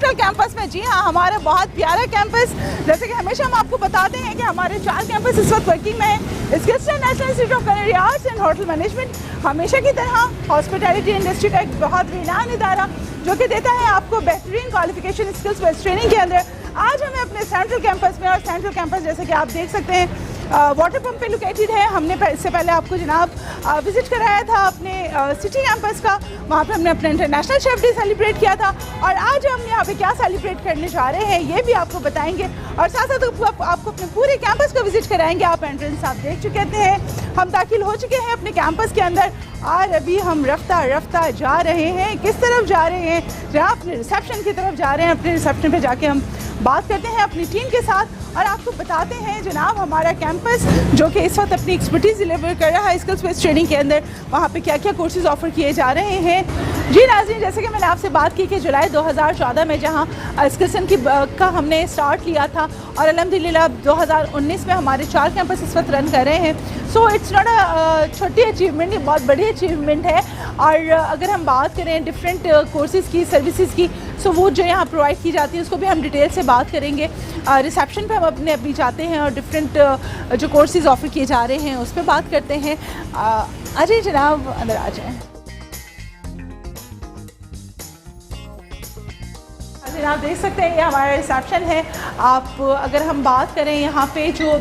Central campus में। जी हाँ, हमारा बहुत प्यारा कैंपस। जैसे कि हमेशा हम आपको बताते हैं कि हमारे 4 कैंपस इस वक्त वर्किंग में है। Skillson national institute of culinary arts and hotel management हमेशा की तरह हॉस्पिटैलिटी इंडस्ट्री का एक बहुत रीनाम इदारा जो कि देता है आपको बेहतरीन क्वालिफिकेशन स्किल्स बेस्ड ट्रेनिंग के अंदर। आज हमें अपने सेंट्रल कैंपस में, और सेंट्रल कैंपस जैसे कि आप देख सकते हैं वाटर पंप पे लोकेटेड है। हमने इससे पहले आपको जनाब विजिट कराया था अपने सिटी कैंपस का। वहाँ पे हमने अपना इंटरनेशनल शेफ डे सेलिब्रेट किया था, और आज हम यहाँ पे क्या सेलिब्रेट करने जा रहे हैं ये भी आपको बताएंगे, और साथ साथ आपको अपने पूरे कैंपस को विजिट कराएंगे। आप एंट्रेंस आप देख चुके हैं, हम दाखिल हो चुके हैं अपने कैंपस के अंदर, और अभी हम रफ्ता रफ्ता जा रहे हैं। किस तरफ जा रहे हैं? जहाँ अपने रिसेप्शन की तरफ जा रहे हैं। अपने रिसेप्शन पे जाके हम बात करते हैं अपनी टीम के साथ, और आपको बताते हैं जनाब हमारा कैंपस जो कि इस वक्त अपनी एक्सपर्टीज़ डिलीवर कर रहा है स्किल्स बेस्ड ट्रेनिंग के अंदर, वहाँ पे क्या क्या कोर्सेज ऑफर किए जा रहे हैं। जी नाज़रीन, जैसे कि मैंने आपसे बात की कि जुलाई 2014 में जहाँ स्किल्सन का हमने स्टार्ट लिया था, और अल्हम्दुलिल्लाह 2019 में हमारे 4 कैंपस इस वक्त रन कर रहे हैं। सो इट्स नॉट अ छोटी अचीवमेंट, ये बहुत बड़ी अचीवमेंट है। और अगर हम बात करें डिफरेंट कोर्सेज़ की, सर्विसेज की, सो वो जो यहाँ प्रोवाइड की जाती है उसको भी हम डिटेल से बात करेंने। रिसेप्शन पे हम अपने अभी जाते हैं और डिफरेंट जो कोर्सेज़ ऑफ़र किए जा रहे हैं उस पर बात करते हैं। अजय जनाब अंदर आ जाएँ। आप देख सकते हैं ये हमारा रिसेप्शन है। आप अगर हम बात करें यहाँ पे जो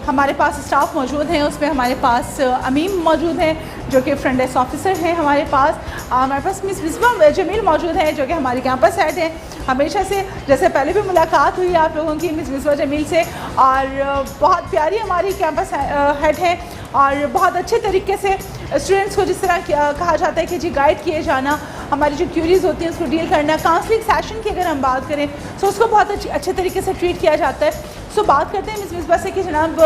हमारे पास स्टाफ मौजूद हैं उसमें हमारे पास अमीम मौजूद हैं जो कि फ्रंट डेस्क ऑफिसर हैं। हमारे पास मिस मिसबा जमील मौजूद हैं जो कि हमारी कैंपस हेड हैं। हमेशा से जैसे पहले भी मुलाकात हुई आप लोगों की मिस मिसबा जमील से, और बहुत प्यारी हमारी कैंपस हेड है, और बहुत अच्छे तरीके से स्टूडेंट्स को जिस तरह कहा जाता है कि जी गाइड किए जाना, हमारी जो क्यूरीज होती हैं उसको डील करना, काउंसलिंग सेशन की अगर हम बात करें तो उसको बहुत अच्छे तरीके से ट्रीट किया जाता है। सो बात करते हैं मिस मिसबा से कि जनाब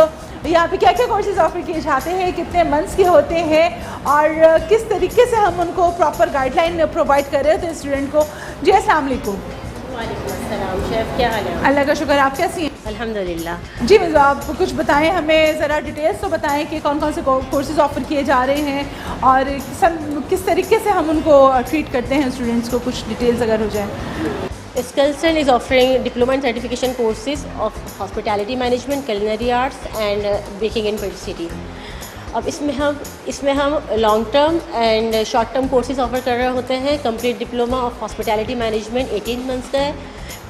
यहाँ पे क्या क्या कोर्सेज ऑफर किए जाते हैं, कितने मंथ्स के होते हैं, और किस तरीके से हम उनको प्रॉपर गाइडलाइन प्रोवाइड कर रहे होते हैं स्टूडेंट को। जी अस्सलाम वालेकुम। वालेकुम अस्सलाम शेफ, क्या हाल है? अल्लाह का शुक्र, आप कैसी हैं? अल्हम्दुलिल्लाह। जी मिस, आप कुछ बताएं हमें, ज़रा डिटेल्स तो बताएं कि कौन कौन से कोर्सेज ऑफ़र किए जा रहे हैं और किस तरीके से हम उनको ट्रीट करते हैं स्टूडेंट्स को, कुछ डिटेल्स अगर हो जाए। Skillson is offering diploma and certification courses of hospitality management, culinary arts and baking in Port City. अब इसमें हम long term and short term courses offer कर रहे होते हैं। Complete diploma of hospitality management 18 months का है,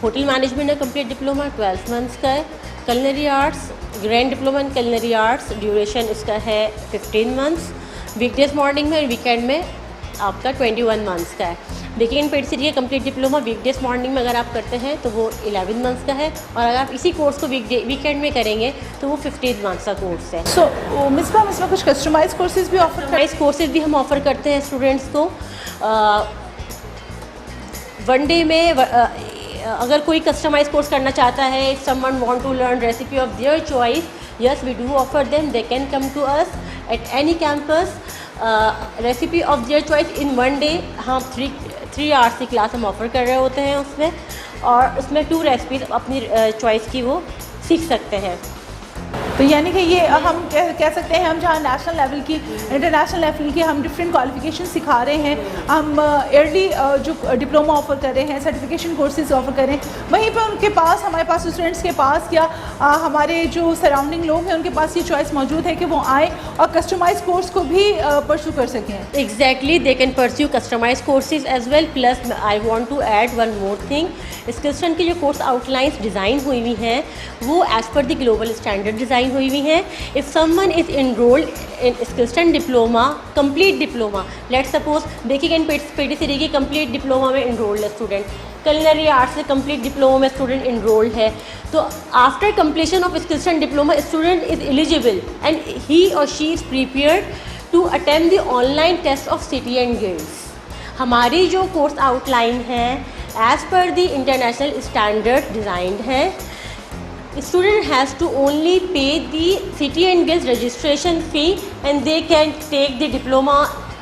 होटल मैनेजमेंट का कंप्लीट डिप्लोमा 12 मंथ्स का है, culinary arts grand diploma in culinary arts duration इसका है 15 मंथ्स, वीकडेज मॉर्निंग में और वीकेंड में आपका 21 मंथ्स का है। बेकिंग इन पेट सिटी का कंप्लीट डिप्लोमा वीकडेज मॉर्निंग में अगर आप करते हैं तो वो 11 मंथ्स का है, और अगर आप इसी कोर्स को वीकेंड में करेंगे तो वो 15 मंथ्स का कोर्स है। सो मिसबा कुछ कस्टमाइज कोर्सेज भी ऑफर कस्टमाइज कोर्सेज भी हम ऑफ़र करते हैं स्टूडेंट्स को। वन डे में अगर कोई कस्टमाइज कोर्स करना चाहता है, if someone want to learn recipe of their choice, yes we do offer them, they can come to us at any campus. Recipe of their choice in one day हम 3 hours की class हम offer कर रहे होते हैं उसमें, और उसमें 2 रेसिपीज अपनी चॉइस की वो सीख सकते हैं। तो यानी कि ये हम कह सकते हैं हम जहाँ नेशनल लेवल की, इंटरनेशनल लेवल की हम डिफरेंट क्वालिफिकेशन सिखा रहे हैं। हम ईयरली जो डिप्लोमा ऑफ़र कर रहे हैं, सर्टिफिकेशन कोर्सेज ऑफ़र कर रहे हैं, वहीं पे उनके पास, हमारे पास स्टूडेंट्स के पास या हमारे जो सराउंडिंग लोग हैं उनके पास ये चॉइस मौजूद है कि वो आएँ और कस्टमाइज कोर्स को भी परस्यू कर सकें। Exactly, they can pursue customise courses as well. Plus I want to add one more thing, Skillson की जो कोर्स आउटलाइंस डिज़ाइन हुई हुई हैं वो as per the global standard design हुई हुई हैं। If someone is enrolled in Skillson diploma, complete diploma, let's suppose baking and patisserie की कंप्लीट डिप्लोमा में इनरोल्ड है स्टूडेंट, culinary आर्ट्स से कंप्लीट डिप्लोमा में स्टूडेंट इनरोल्ड है, तो after completion of Skillson diploma student is eligible and he और she is prepared to attempt the online test of City and Guilds. हमारी जो course outline है as per the international standard designed है। Student has to only pay the City and Guilds registration fee and they can take the diploma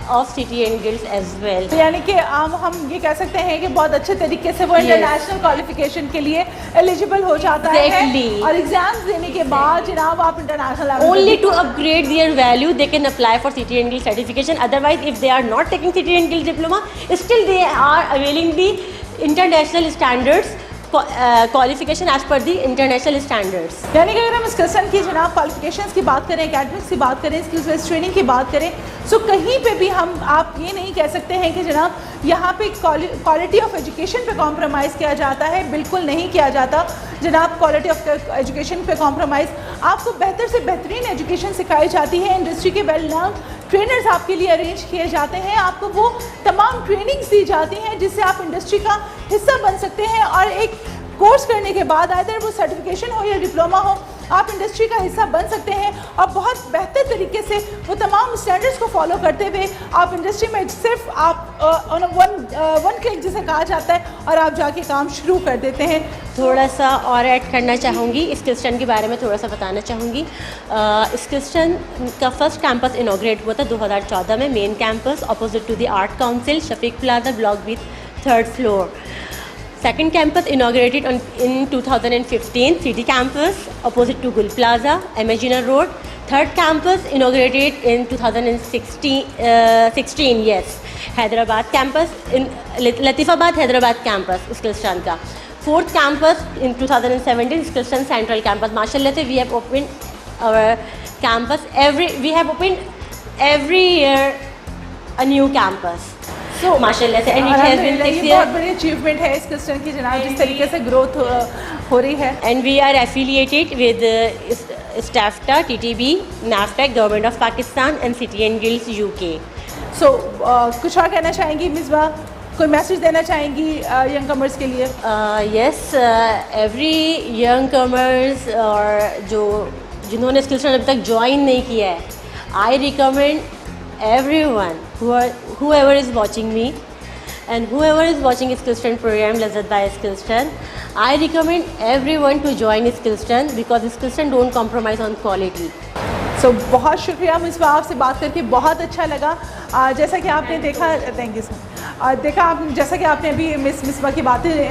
of City and Guilds as well. यानी कि हम ये कह सकते हैं कि बहुत अच्छे तरीके से वो इंटरनेशनल क्वालिफिकेशन के लिए एलिजिबल हो जाता है, और एग्जाम्स देने के बाद जनाब आप international only to upgrade their value they can apply for City and Guilds certification. Otherwise if they are not taking City and Guilds diploma, still they are availing the international standards, qualification as per the international standards. यानी कि अगर हम स्किल्सन की जनाब qualifications की बात करें, academics की बात करें, स्किल्स बेस्ड ट्रेनिंग की बात करें, सो कहीं पे भी हम आप ये नहीं कह सकते हैं कि जनाब यहाँ पे क्वालिटी ऑफ एजुकेशन पे कॉम्प्रोमाइज़ किया जाता है। बिल्कुल नहीं किया जाता जनाब, क्वालिटी ऑफ एजुकेशन पे कॉम्प्रोमाइज़। आपको बेहतर से बेहतरीन एजुकेशन सिखाई जाती है, इंडस्ट्री के वेल नाउन ट्रेनर्स आपके लिए अरेंज किए जाते हैं, आपको वो तमाम ट्रेनिंग्स दी जाती हैं जिससे आप इंडस्ट्री का हिस्सा बन सकते हैं। और एक कोर्स करने के बाद आइदर वो सर्टिफिकेशन हो या डिप्लोमा हो, आप इंडस्ट्री का हिस्सा बन सकते हैं और बहुत बेहतर तरीके से वो तमाम स्टैंडर्ड्स को फॉलो करते हुए आप इंडस्ट्री में सिर्फ आप वन क्लिक जिसे कहा जाता है और आप जाके काम शुरू कर देते हैं। थोड़ा सा और ऐड करना चाहूँगी, स्किल्सन के बारे में थोड़ा सा बताना चाहूँगी। स्किल्सन का फर्स्ट कैंपस इनॉग्रेट हुआ था 2014 में, main campus opposite to the art council, Shafiq plaza, block B, 3rd floor. Second campus inaugurated in 2015, City Campus, opposite to Gul Plaza, Imaginer Road. Third campus inaugurated in 2016, yes, Hyderabad campus, in Latifabad, Hyderabad campus, Skillstan ka. Fourth campus in 2017, Skillstan Central campus. Mashallah, we have opened our campus we have opened every year a new campus. So माशाल्लाह से and it has been 6 years. बहुत बड़ी achievement है स्किल्सन की जनाब, जिस तरीके से ग्रोथ हो रही है। And we are affiliated with STAFTA, TTB, NAFTAC, Government of Pakistan and City and Guilds UK. So कुछ और कहना चाहेंगी मिसबा, कोई मैसेज देना चाहेंगी यंग कमर्स के लिए? Yes, every young comers और जिन्होंने स्किल्सन अभी तक ज्वाइन नहीं किया है, I recommend everyone whoever is watching me and whoever is watching Skillstan program Lazzat by Skillstan, I recommend everyone to join Skillstan because Skillstan don't compromise on quality. So बहुत शुक्रिया मिसबा, आपसे बात करके बहुत अच्छा लगा। जैसा कि आपने देखा, थैंक यू सर, जैसा कि आपने अभी मिसबा की बातें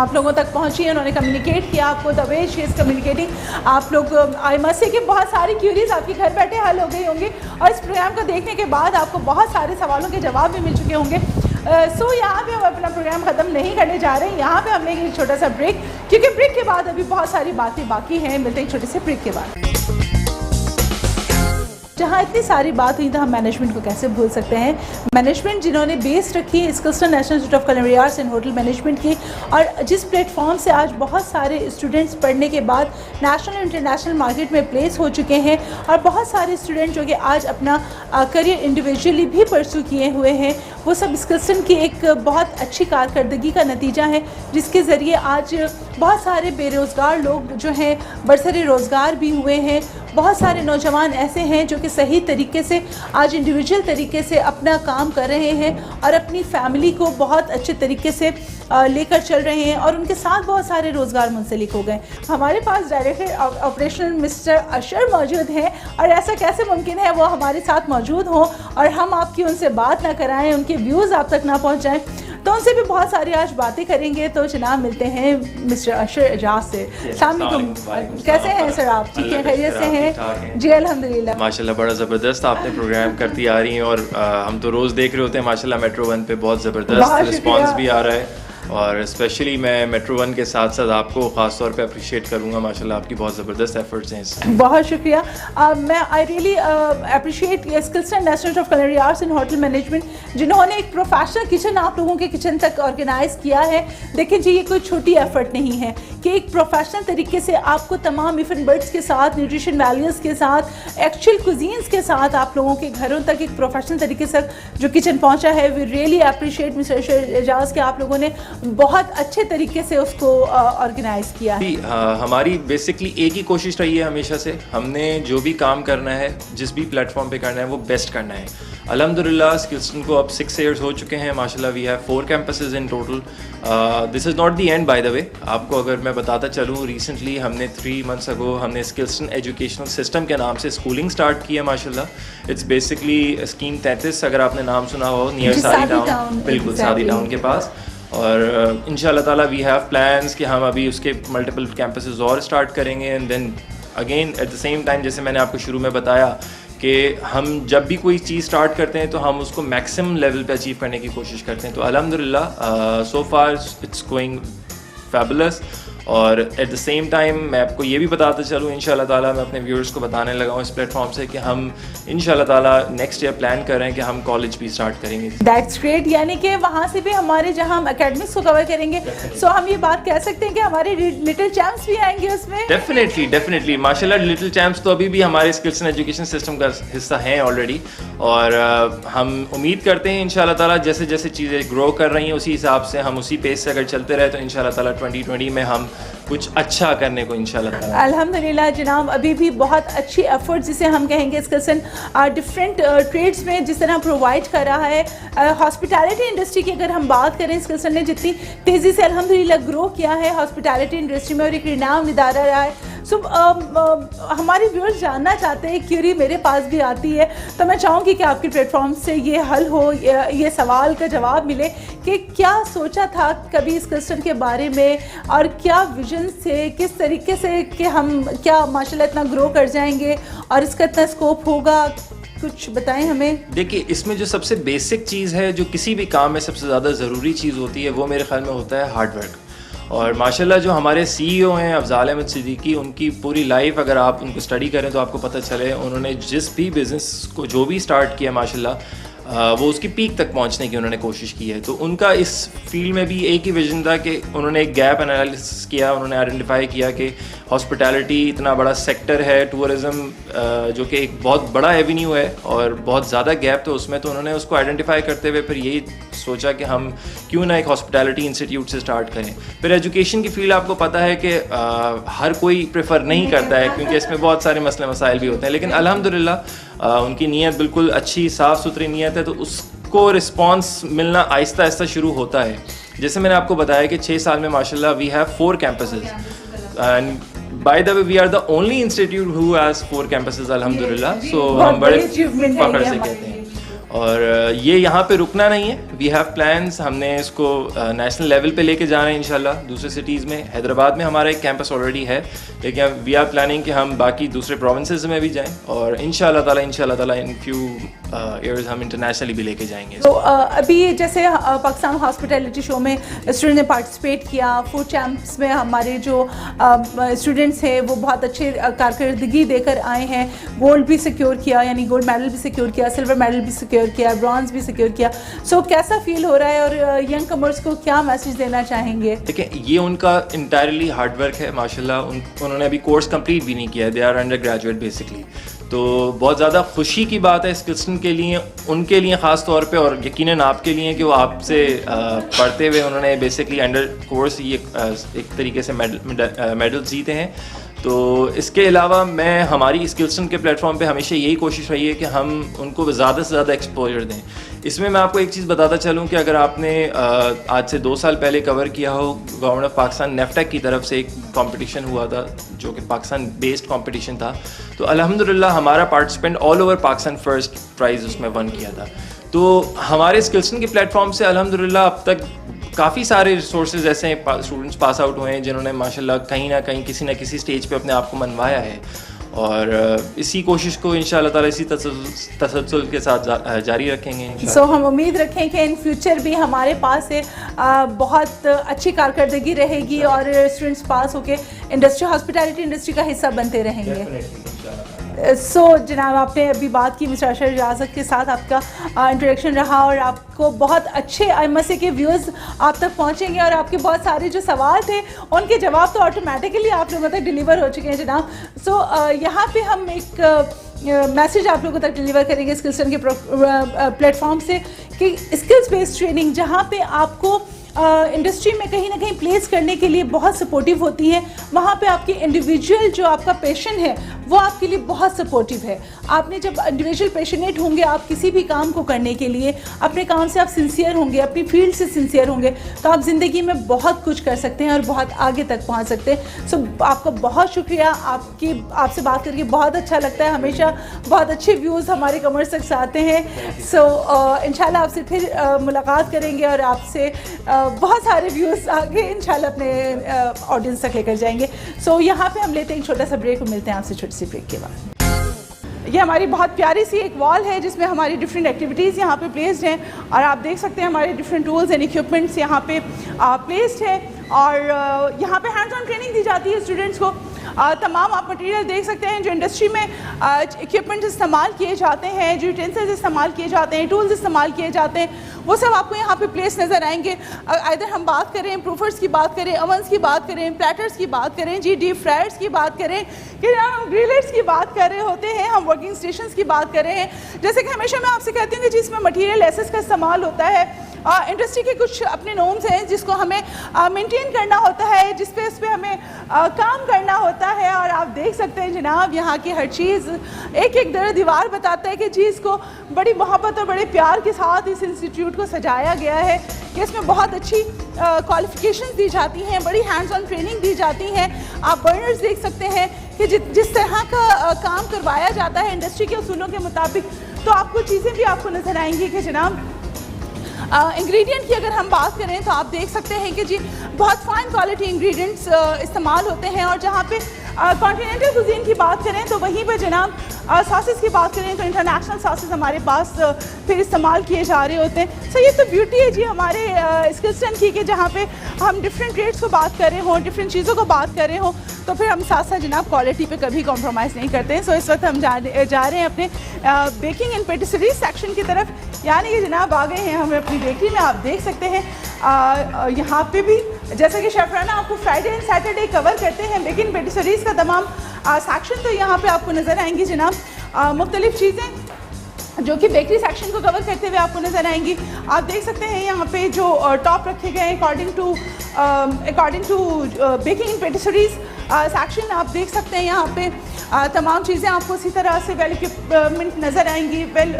आप लोगों तक पहुंची, उन्होंने कम्युनिकेट किया आपको, the way she is communicating. आप लोग आई मस्ट से कि बहुत सारी क्यूरीज आपके घर बैठे हल हो गई होंगी और इस प्रोग्राम को देखने के बाद आपको बहुत सारे सवालों के जवाब भी मिल चुके होंगे। सो यहाँ पे हम अपना प्रोग्राम ख़त्म नहीं करने जा रहे हैं, यहाँ पे हमने एक छोटा सा ब्रेक, क्योंकि ब्रेक के बाद अभी बहुत सारी बातें बाकी हैं। मिलते हैं एक छोटे से ब्रेक के बाद। जहाँ इतनी सारी बात हुई तो हम मैनेजमेंट को कैसे भूल सकते हैं। मैनेजमेंट जिन्होंने बेस रखी है Skillson national institute of culinary arts and hotel management की, और जिस प्लेटफॉर्म से आज बहुत सारे स्टूडेंट्स पढ़ने के बाद नेशनल इंटरनेशनल मार्केट में प्लेस हो चुके हैं, और बहुत सारे स्टूडेंट जो कि आज अपना करियर इंडिविजुअली भी परस्यू किए हुए हैं, वो सब स्किल्सन की एक बहुत अच्छी कारकर्दगी का नतीजा है, जिसके ज़रिए आज बहुत सारे बेरोज़गार लोग जो हैं बरसरे रोज़गार भी हुए हैं। बहुत सारे नौजवान ऐसे हैं जो कि सही तरीके से आज इंडिविजुअल तरीके से अपना काम कर रहे हैं और अपनी फैमिली को बहुत अच्छे तरीके से लेकर चल रहे हैं, और उनके साथ बहुत सारे रोज़गार मुंसलिक हो गए। हमारे पास डायरेक्टर ऑपरेशनल मिस्टर अशर मौजूद हैं, और ऐसा कैसे मुमकिन है वो हमारे साथ मौजूद हों और हम आपकी उनसे बात ना कराएं, उनके व्यूज़ आप तक ना पहुँचाएँ, तो उनसे भी बहुत सारी आज बातें करेंगे। तो जनाब मिलते हैं मिस्टर अशर एजाज से। अस्सलाम वालेकुम, कैसे हैं सर आप? ठीक है, खैरियत से हैं? जी अल्हम्दुलिल्लाह। माशाल्लाह बड़ा ज़बरदस्त आपने प्रोग्राम करती आ रही हैं, और हम तो रोज़ देख रहे होते हैं माशाल्लाह मेट्रो 1 पे बहुत ज़बरदस्त रिस्पांस भी आ रहा है, और स्पेशली मैं मेट्रो 1 के साथ साथ आपको ख़ास तौर पे अप्रिशिएट करूँगा। माशाल्लाह आपकी बहुत ज़बरदस्त एफर्ट्स हैं इसमें। बहुत शुक्रिया। मैं I really appreciate Skillson national of culinary arts and hotel management, जिन्होंने एक प्रोफेशनल किचन आप लोगों के किचन तक ऑर्गेनाइज़ किया है। देखें जी, ये कोई छोटी एफर्ट नहीं है कि एक प्रोफेशनल तरीके से आपको तमाम इफन बर्ड्स के साथ, न्यूट्रिशन वैल्यूज़ के साथ, एक्चुअल कुजीन्स के साथ आप लोगों के घरों तक एक प्रोफेशनल तरीके से जो किचन पहुँचा है। We really appreciate mister Ejaz के आप लोगों ने बहुत अच्छे तरीके से उसको ऑर्गेनाइज किया है। हमारी बेसिकली एक ही कोशिश रही है हमेशा से, हमने जो भी काम करना है, जिस भी प्लेटफॉर्म पे करना है, वो बेस्ट करना है। अल्हम्दुलिल्लाह स्किल्सन को अब 6 years हो चुके हैं माशाल्लाह। We have 4 campuses in total. This is not the end by the way. आपको अगर मैं बताता चलूँ, रिसेंटली हमने 3 months ago हमने स्किल्सन एजुकेशनल सिस्टम के नाम से स्कूलिंग स्टार्ट की है माशाल्लाह। इट्स बेसिकली स्कीम 33, अगर आपने नाम सुना हो, नियर सादी टाउन, बिल्कुल सादी टाउन के पास। और इंशाल्लाह ताला वी हैव प्लान्स कि हम अभी उसके मल्टीपल कैंपसेस और स्टार्ट करेंगे, and then again at the same time, जैसे मैंने आपको शुरू में बताया कि हम जब भी कोई चीज़ स्टार्ट करते हैं तो हम उसको मैक्सिमम लेवल पे अचीव करने की कोशिश करते हैं। तो अल्हम्दुलिल्लाह सो फार इट्स गोइंग फैबुलस। और एट द सेम टाइम मैं आपको ये भी बताता चलूँ, इंशाल्लाह ताला मैं अपने व्यूअर्स को बताने लगा हूँ इस प्लेटफॉर्म से कि हम इंशाल्लाह ताला नेक्स्ट ईयर प्लान कर रहे हैं कि हम कॉलेज भी स्टार्ट करेंगे। दैट्स ग्रेट, यानी कि वहाँ से भी हमारे जहाँ हम एकेडमिक्स को कवर करेंगे, सो हम ये बात कह सकते हैं कि हमारे लिटिल चैम्प्स भी आएंगे उसमें। डेफिनेटली माशाल्लाह लिटिल चैम्प्स तो अभी भी हमारे स्किल्स एंड एजुकेशन सिस्टम का हिस्सा हैं ऑलरेडी। और हम उम्मीद करते हैं इंशाल्लाह ताला जैसे जैसे चीज़ें ग्रो कर रही हैं उसी हिसाब से हम उसी पेस से अगर चलते रहे तो इंशाल्लाह ताला 2020 में हम कुछ अच्छा करने को इंशाल्लाह ताला। अल्हम्दुलिल्लाह जनाब, अभी भी बहुत अच्छी एफर्ट्स जिसे हम कहेंगे स्किल्स एंड डिफरेंट ट्रेड्स में जिस तरह प्रोवाइड कर रहा है। हॉस्पिटैलिटी इंडस्ट्री की अगर हम बात करें, स्किल्स ने जितनी तेज़ी से अल्हम्दुलिल्लाह ग्रो किया है हॉस्पिटैलिटी इंडस्ट्री में और एक रिनाम इदारा रहा है। सो हमारे व्यूअर्स जानना चाहते हैं, क्यूरी मेरे पास भी आती है, तो मैं चाहूँगी कि आपके प्लेटफॉर्म से ये हल हो, ये सवाल का जवाब मिले कि क्या सोचा था कभी इस क्लस्टर के बारे में और क्या विजन से, किस तरीके से कि हम क्या माशाल्लाह इतना ग्रो कर जाएंगे और इसका इतना स्कोप होगा, कुछ बताएं हमें। देखिए, इसमें जो सबसे बेसिक चीज़ है, जो किसी भी काम में सबसे ज़्यादा ज़रूरी चीज़ होती है, वो मेरे ख्याल में होता है हार्डवर्क। और माशाल्लाह जो हमारे सीईओ हैं अफजाल अहमद सिद्दीकी, उनकी पूरी लाइफ अगर आप उनको स्टडी करें तो आपको पता चले उन्होंने जिस भी बिज़नेस को जो भी स्टार्ट किया माशाल्लाह वो उसकी पीक तक पहुंचने की उन्होंने कोशिश की है। तो उनका इस फील्ड में भी एक ही विजन था कि उन्होंने एक गैप एनालिसिस किया, उन्होंने आइडेंटिफाई किया कि हॉस्पिटैलिटी इतना बड़ा सेक्टर है, टूरिज़म जो कि एक बहुत बड़ा एवेन्यू है और बहुत ज़्यादा गैप तो उसमें, तो उन्होंने उसको आइडेंटिफाई करते हुए फिर यही सोचा कि हम क्यों ना एक हॉस्पिटैलिटी इंस्टीट्यूट से स्टार्ट करें। फिर एजुकेशन की फील्ड आपको पता है कि हर कोई प्रेफर नहीं करता है क्योंकि इसमें बहुत सारे मसले मसाइल भी होते हैं, लेकिन अल्हम्दुलिल्लाह उनकी नीयत बिल्कुल अच्छी साफ़ सुथरी नीयत है, तो उसको रिस्पांस मिलना आहिस्ता आहिस्ता शुरू होता है। जैसे मैंने आपको बताया कि 6 साल में माशाल्लाह we have 4 campuses and by the way we are the only institute who has 4 campuses अल्हम्दुलिल्लाह। सो हम बड़े फख्र से कहते हैं। और ये यहाँ पे रुकना नहीं है, वी हैव प्लान्स, हमने इसको नेशनल लेवल पे लेके जाना है इंशाल्लाह दूसरे सिटीज़ में। हैदराबाद में हमारा एक कैंपस ऑलरेडी है, लेकिन वी आर प्लानिंग कि हम बाकी दूसरे प्रोविंसेस में भी जाएं और इंशाल्लाह ताला इन फ्यू ईयर्स हम इंटरनेशनली भी लेके जाएंगे। तो अभी जैसे पाकिस्तान हॉस्पिटैलिटी शो में स्टूडेंट ने पार्टिसिपेट किया, फूड चैम्प्स में हमारे जो स्टूडेंट्स हैं वो बहुत अच्छे कारकर्दगी देकर आए हैं, गोल्ड भी सिक्योर किया, यानी गोल्ड मेडल भी सिक्योर किया, सिल्वर मेडल भी सिक्योर किया, ब्रॉन्ज भी सिक्योर किया। सो कैसा फील हो रहा है और यंग कमर्स को क्या मैसेज देना चाहेंगे? देखिए, ये उनका इंटायरली हार्डवर्क है माशाल्लाह। उन्होंने अभी कोर्स कंप्लीट भी नहीं किया है, they are undergraduate basically. तो बहुत ज़्यादा खुशी की बात है स्किल्सन के लिए, उनके लिए ख़ास तौर पे, और यकीनन आपके लिए कि वो आपसे पढ़ते हुए उन्होंने बेसिकली अंडर कोर्स ये एक तरीके से मेडल्स जीते हैं। तो इसके अलावा मैं हमारी स्किल्सन के प्लेटफॉर्म पे हमेशा यही कोशिश रही है कि हम उनको ज़्यादा से ज़्यादा एक्सपोजर दें। इसमें मैं आपको एक चीज़ बताता चलूँ कि अगर आपने आज से 2 साल पहले कवर किया हो, गवर्नमेंट ऑफ पाकिस्तान नेफ्टेक की तरफ से एक कंपटीशन हुआ था जो कि पाकिस्तान बेस्ड कंपटीशन था, तो अल्हम्दुलिल्लाह हमारा participant all over Pakistan first prize उसमें वन किया था। तो हमारे स्किल्सन के प्लेटफॉर्म से अल्हम्दुलिल्लाह अब तक काफ़ी सारे रिसोर्सेज ऐसे हैं, स्टूडेंट्स पास आउट हुए हैं जिन्होंने माशाल्लाह कहीं ना कहीं किसी ना किसी स्टेज पे अपने आप को मनवाया है। और इसी कोशिश को इंशाल्लाह ताला इसी तसल्सल के साथ जारी रखेंगे। सो हम उम्मीद रखें कि इन फ्यूचर भी हमारे पास से बहुत अच्छी कारकर्दगी रहेगी और स्टूडेंट्स पास होके इंडस्ट्री, हॉस्पिटैलिटी इंडस्ट्री का हिस्सा बनते रहेंगे। सो जनाब, आपने अभी बात की मिस्टर अशर इजाज़त के साथ आपका इंट्रोडक्शन रहा और आपको बहुत अच्छे IMSA के व्यूज़ आप तक पहुंचेंगे और आपके बहुत सारे जो सवाल थे उनके जवाब तो ऑटोमेटिकली आप लोगों तक डिलीवर हो चुके हैं जनाब। सो यहाँ पे हम एक मैसेज आप लोगों तक डिलीवर करेंगे स्किल्सन के प्लेटफॉर्म से कि स्किल्स बेस्ड ट्रेनिंग जहाँ पे आपको इंडस्ट्री में कहीं ना कहीं प्लेस करने के लिए बहुत सपोर्टिव होती है, वहाँ पे आपके इंडिविजुअल जो आपका पैशन है वो आपके लिए बहुत सपोर्टिव है। आपने जब इंडिविजुअल पैशनेट होंगे आप किसी भी काम को करने के लिए, अपने काम से आप सिंसियर होंगे, अपनी फील्ड से सिंसियर होंगे, तो आप ज़िंदगी में बहुत कुछ कर सकते हैं और बहुत आगे तक पहुँच सकते हैं। सो आपका बहुत शुक्रिया, आपसे बात करके बहुत अच्छा लगता है, हमेशा बहुत अच्छे व्यूज़ हमारे कमर्स तक आते हैं। सो इंशाल्लाह आपसे फिर मुलाकात करेंगे और आपसे बहुत सारे व्यूज़ आगे इंशाल्लाह अपने ऑडियंस तक लेकर जाएंगे। सो यहाँ पे हम लेते हैं एक छोटा सा ब्रेक और मिलते हैं आपसे छोटी सी ब्रेक के बाद। ये हमारी बहुत प्यारी सी एक वॉल है जिसमें हमारी डिफरेंट एक्टिविटीज़ यहाँ पे प्लेस्ड हैं और आप देख सकते हैं हमारे डिफरेंट टूल्स एंड इक्विपमेंट्स यहाँ पे प्लेस्ड है और यहाँ पे हैंड्स ऑन ट्रेनिंग दी जाती है स्टूडेंट्स को। तमाम आप मटेरियल देख सकते हैं जो इंडस्ट्री में इक्विपमेंट्स इस्तेमाल किए जाते हैं, जो यूटेंसिल्स इस्तेमाल किए जाते हैं, टूल्स इस्तेमाल किए जाते हैं, वो सब आपको यहाँ पे प्लेस नज़र आएंगे। इधर हम बात करें प्रूफर्स की बात करें, ओवंस की बात करें, प्लेटर्स की बात करें, जी डीप फ्रायर्स की बात करें, कि हम ग्रिलर्स की बात कर रहे होते हैं, हम वर्किंग स्टेशंस की बात कर रहे हैं। जैसे कि हमेशा मैं आपसे कहती हूँ कि जिसमें मटीरियल एसेस का इस्तेमाल होता है, इंडस्ट्री के कुछ अपने नॉर्म्स हैं जिसको हमें मेंटेन करना होता है, जिस पे उस पर हमें काम करना होता है। और आप देख सकते हैं जनाब यहाँ की हर चीज़ एक एक दीवार बताता है कि जी इसको बड़ी मोहब्बत और बड़े प्यार के साथ इस इंस्टीट्यूट को सजाया गया है कि इसमें बहुत अच्छी क्वालिफिकेशंस दी जाती हैं, बड़ी हैंड्स ऑन ट्रेनिंग दी जाती हैं। आप बर्नर्स देख सकते हैं कि जिस तरह का काम करवाया जाता है इंडस्ट्री के उसूलों के मुताबिक, तो आपको चीज़ें भी आपको नज़र आएंगी कि जनाब इंग्रेडिएंट की अगर हम बात करें तो आप देख सकते हैं कि जी बहुत फाइन क्वालिटी इंग्रेडिएंट्स इस्तेमाल होते हैं। और जहाँ पे कॉन्टिनेंटल कुजीन की बात करें तो वहीं पर जनाब सॉसेस की बात करें तो इंटरनेशनल सॉसेस हमारे पास फिर इस्तेमाल किए जा रहे होते हैं। सो ये तो ब्यूटी है जी हमारे स्किल्सन की कि जहाँ पे हम डिफरेंट रेट्स को बात कर रहे हों, डिफरेंट चीज़ों को बात कर रहे हों, तो फिर हम साथ साथ जनाब क्वालिटी पे कभी कॉम्प्रोमाइज़ नहीं करते हैं। सो इस वक्त हम जा रहे हैं अपने बेकिंग एंड पेटिसरीज सेक्शन की तरफ, यानी कि जनाब आ गए हैं हमें अपनी बेकरी में। आप देख सकते हैं यहाँ पे भी जैसा कि शेफराना आपको फ्राइडे एंड सैटरडे कवर करते हैं बेकिंग पेटिसरीज का तमाम सेक्शन, तो यहाँ पे आपको नज़र आएंगी जनाब मुख्तलिफ चीज़ें जो कि बेकरी सेक्शन को कवर करते हुए आपको नज़र आएंगी। आप देख सकते हैं यहाँ पे जो टॉप रखे गए according to baking and patisseries section, आप देख सकते हैं यहाँ पे तमाम चीज़ें आपको इसी तरह से वेल इक्विपमेंट नज़र आएंगी, वेल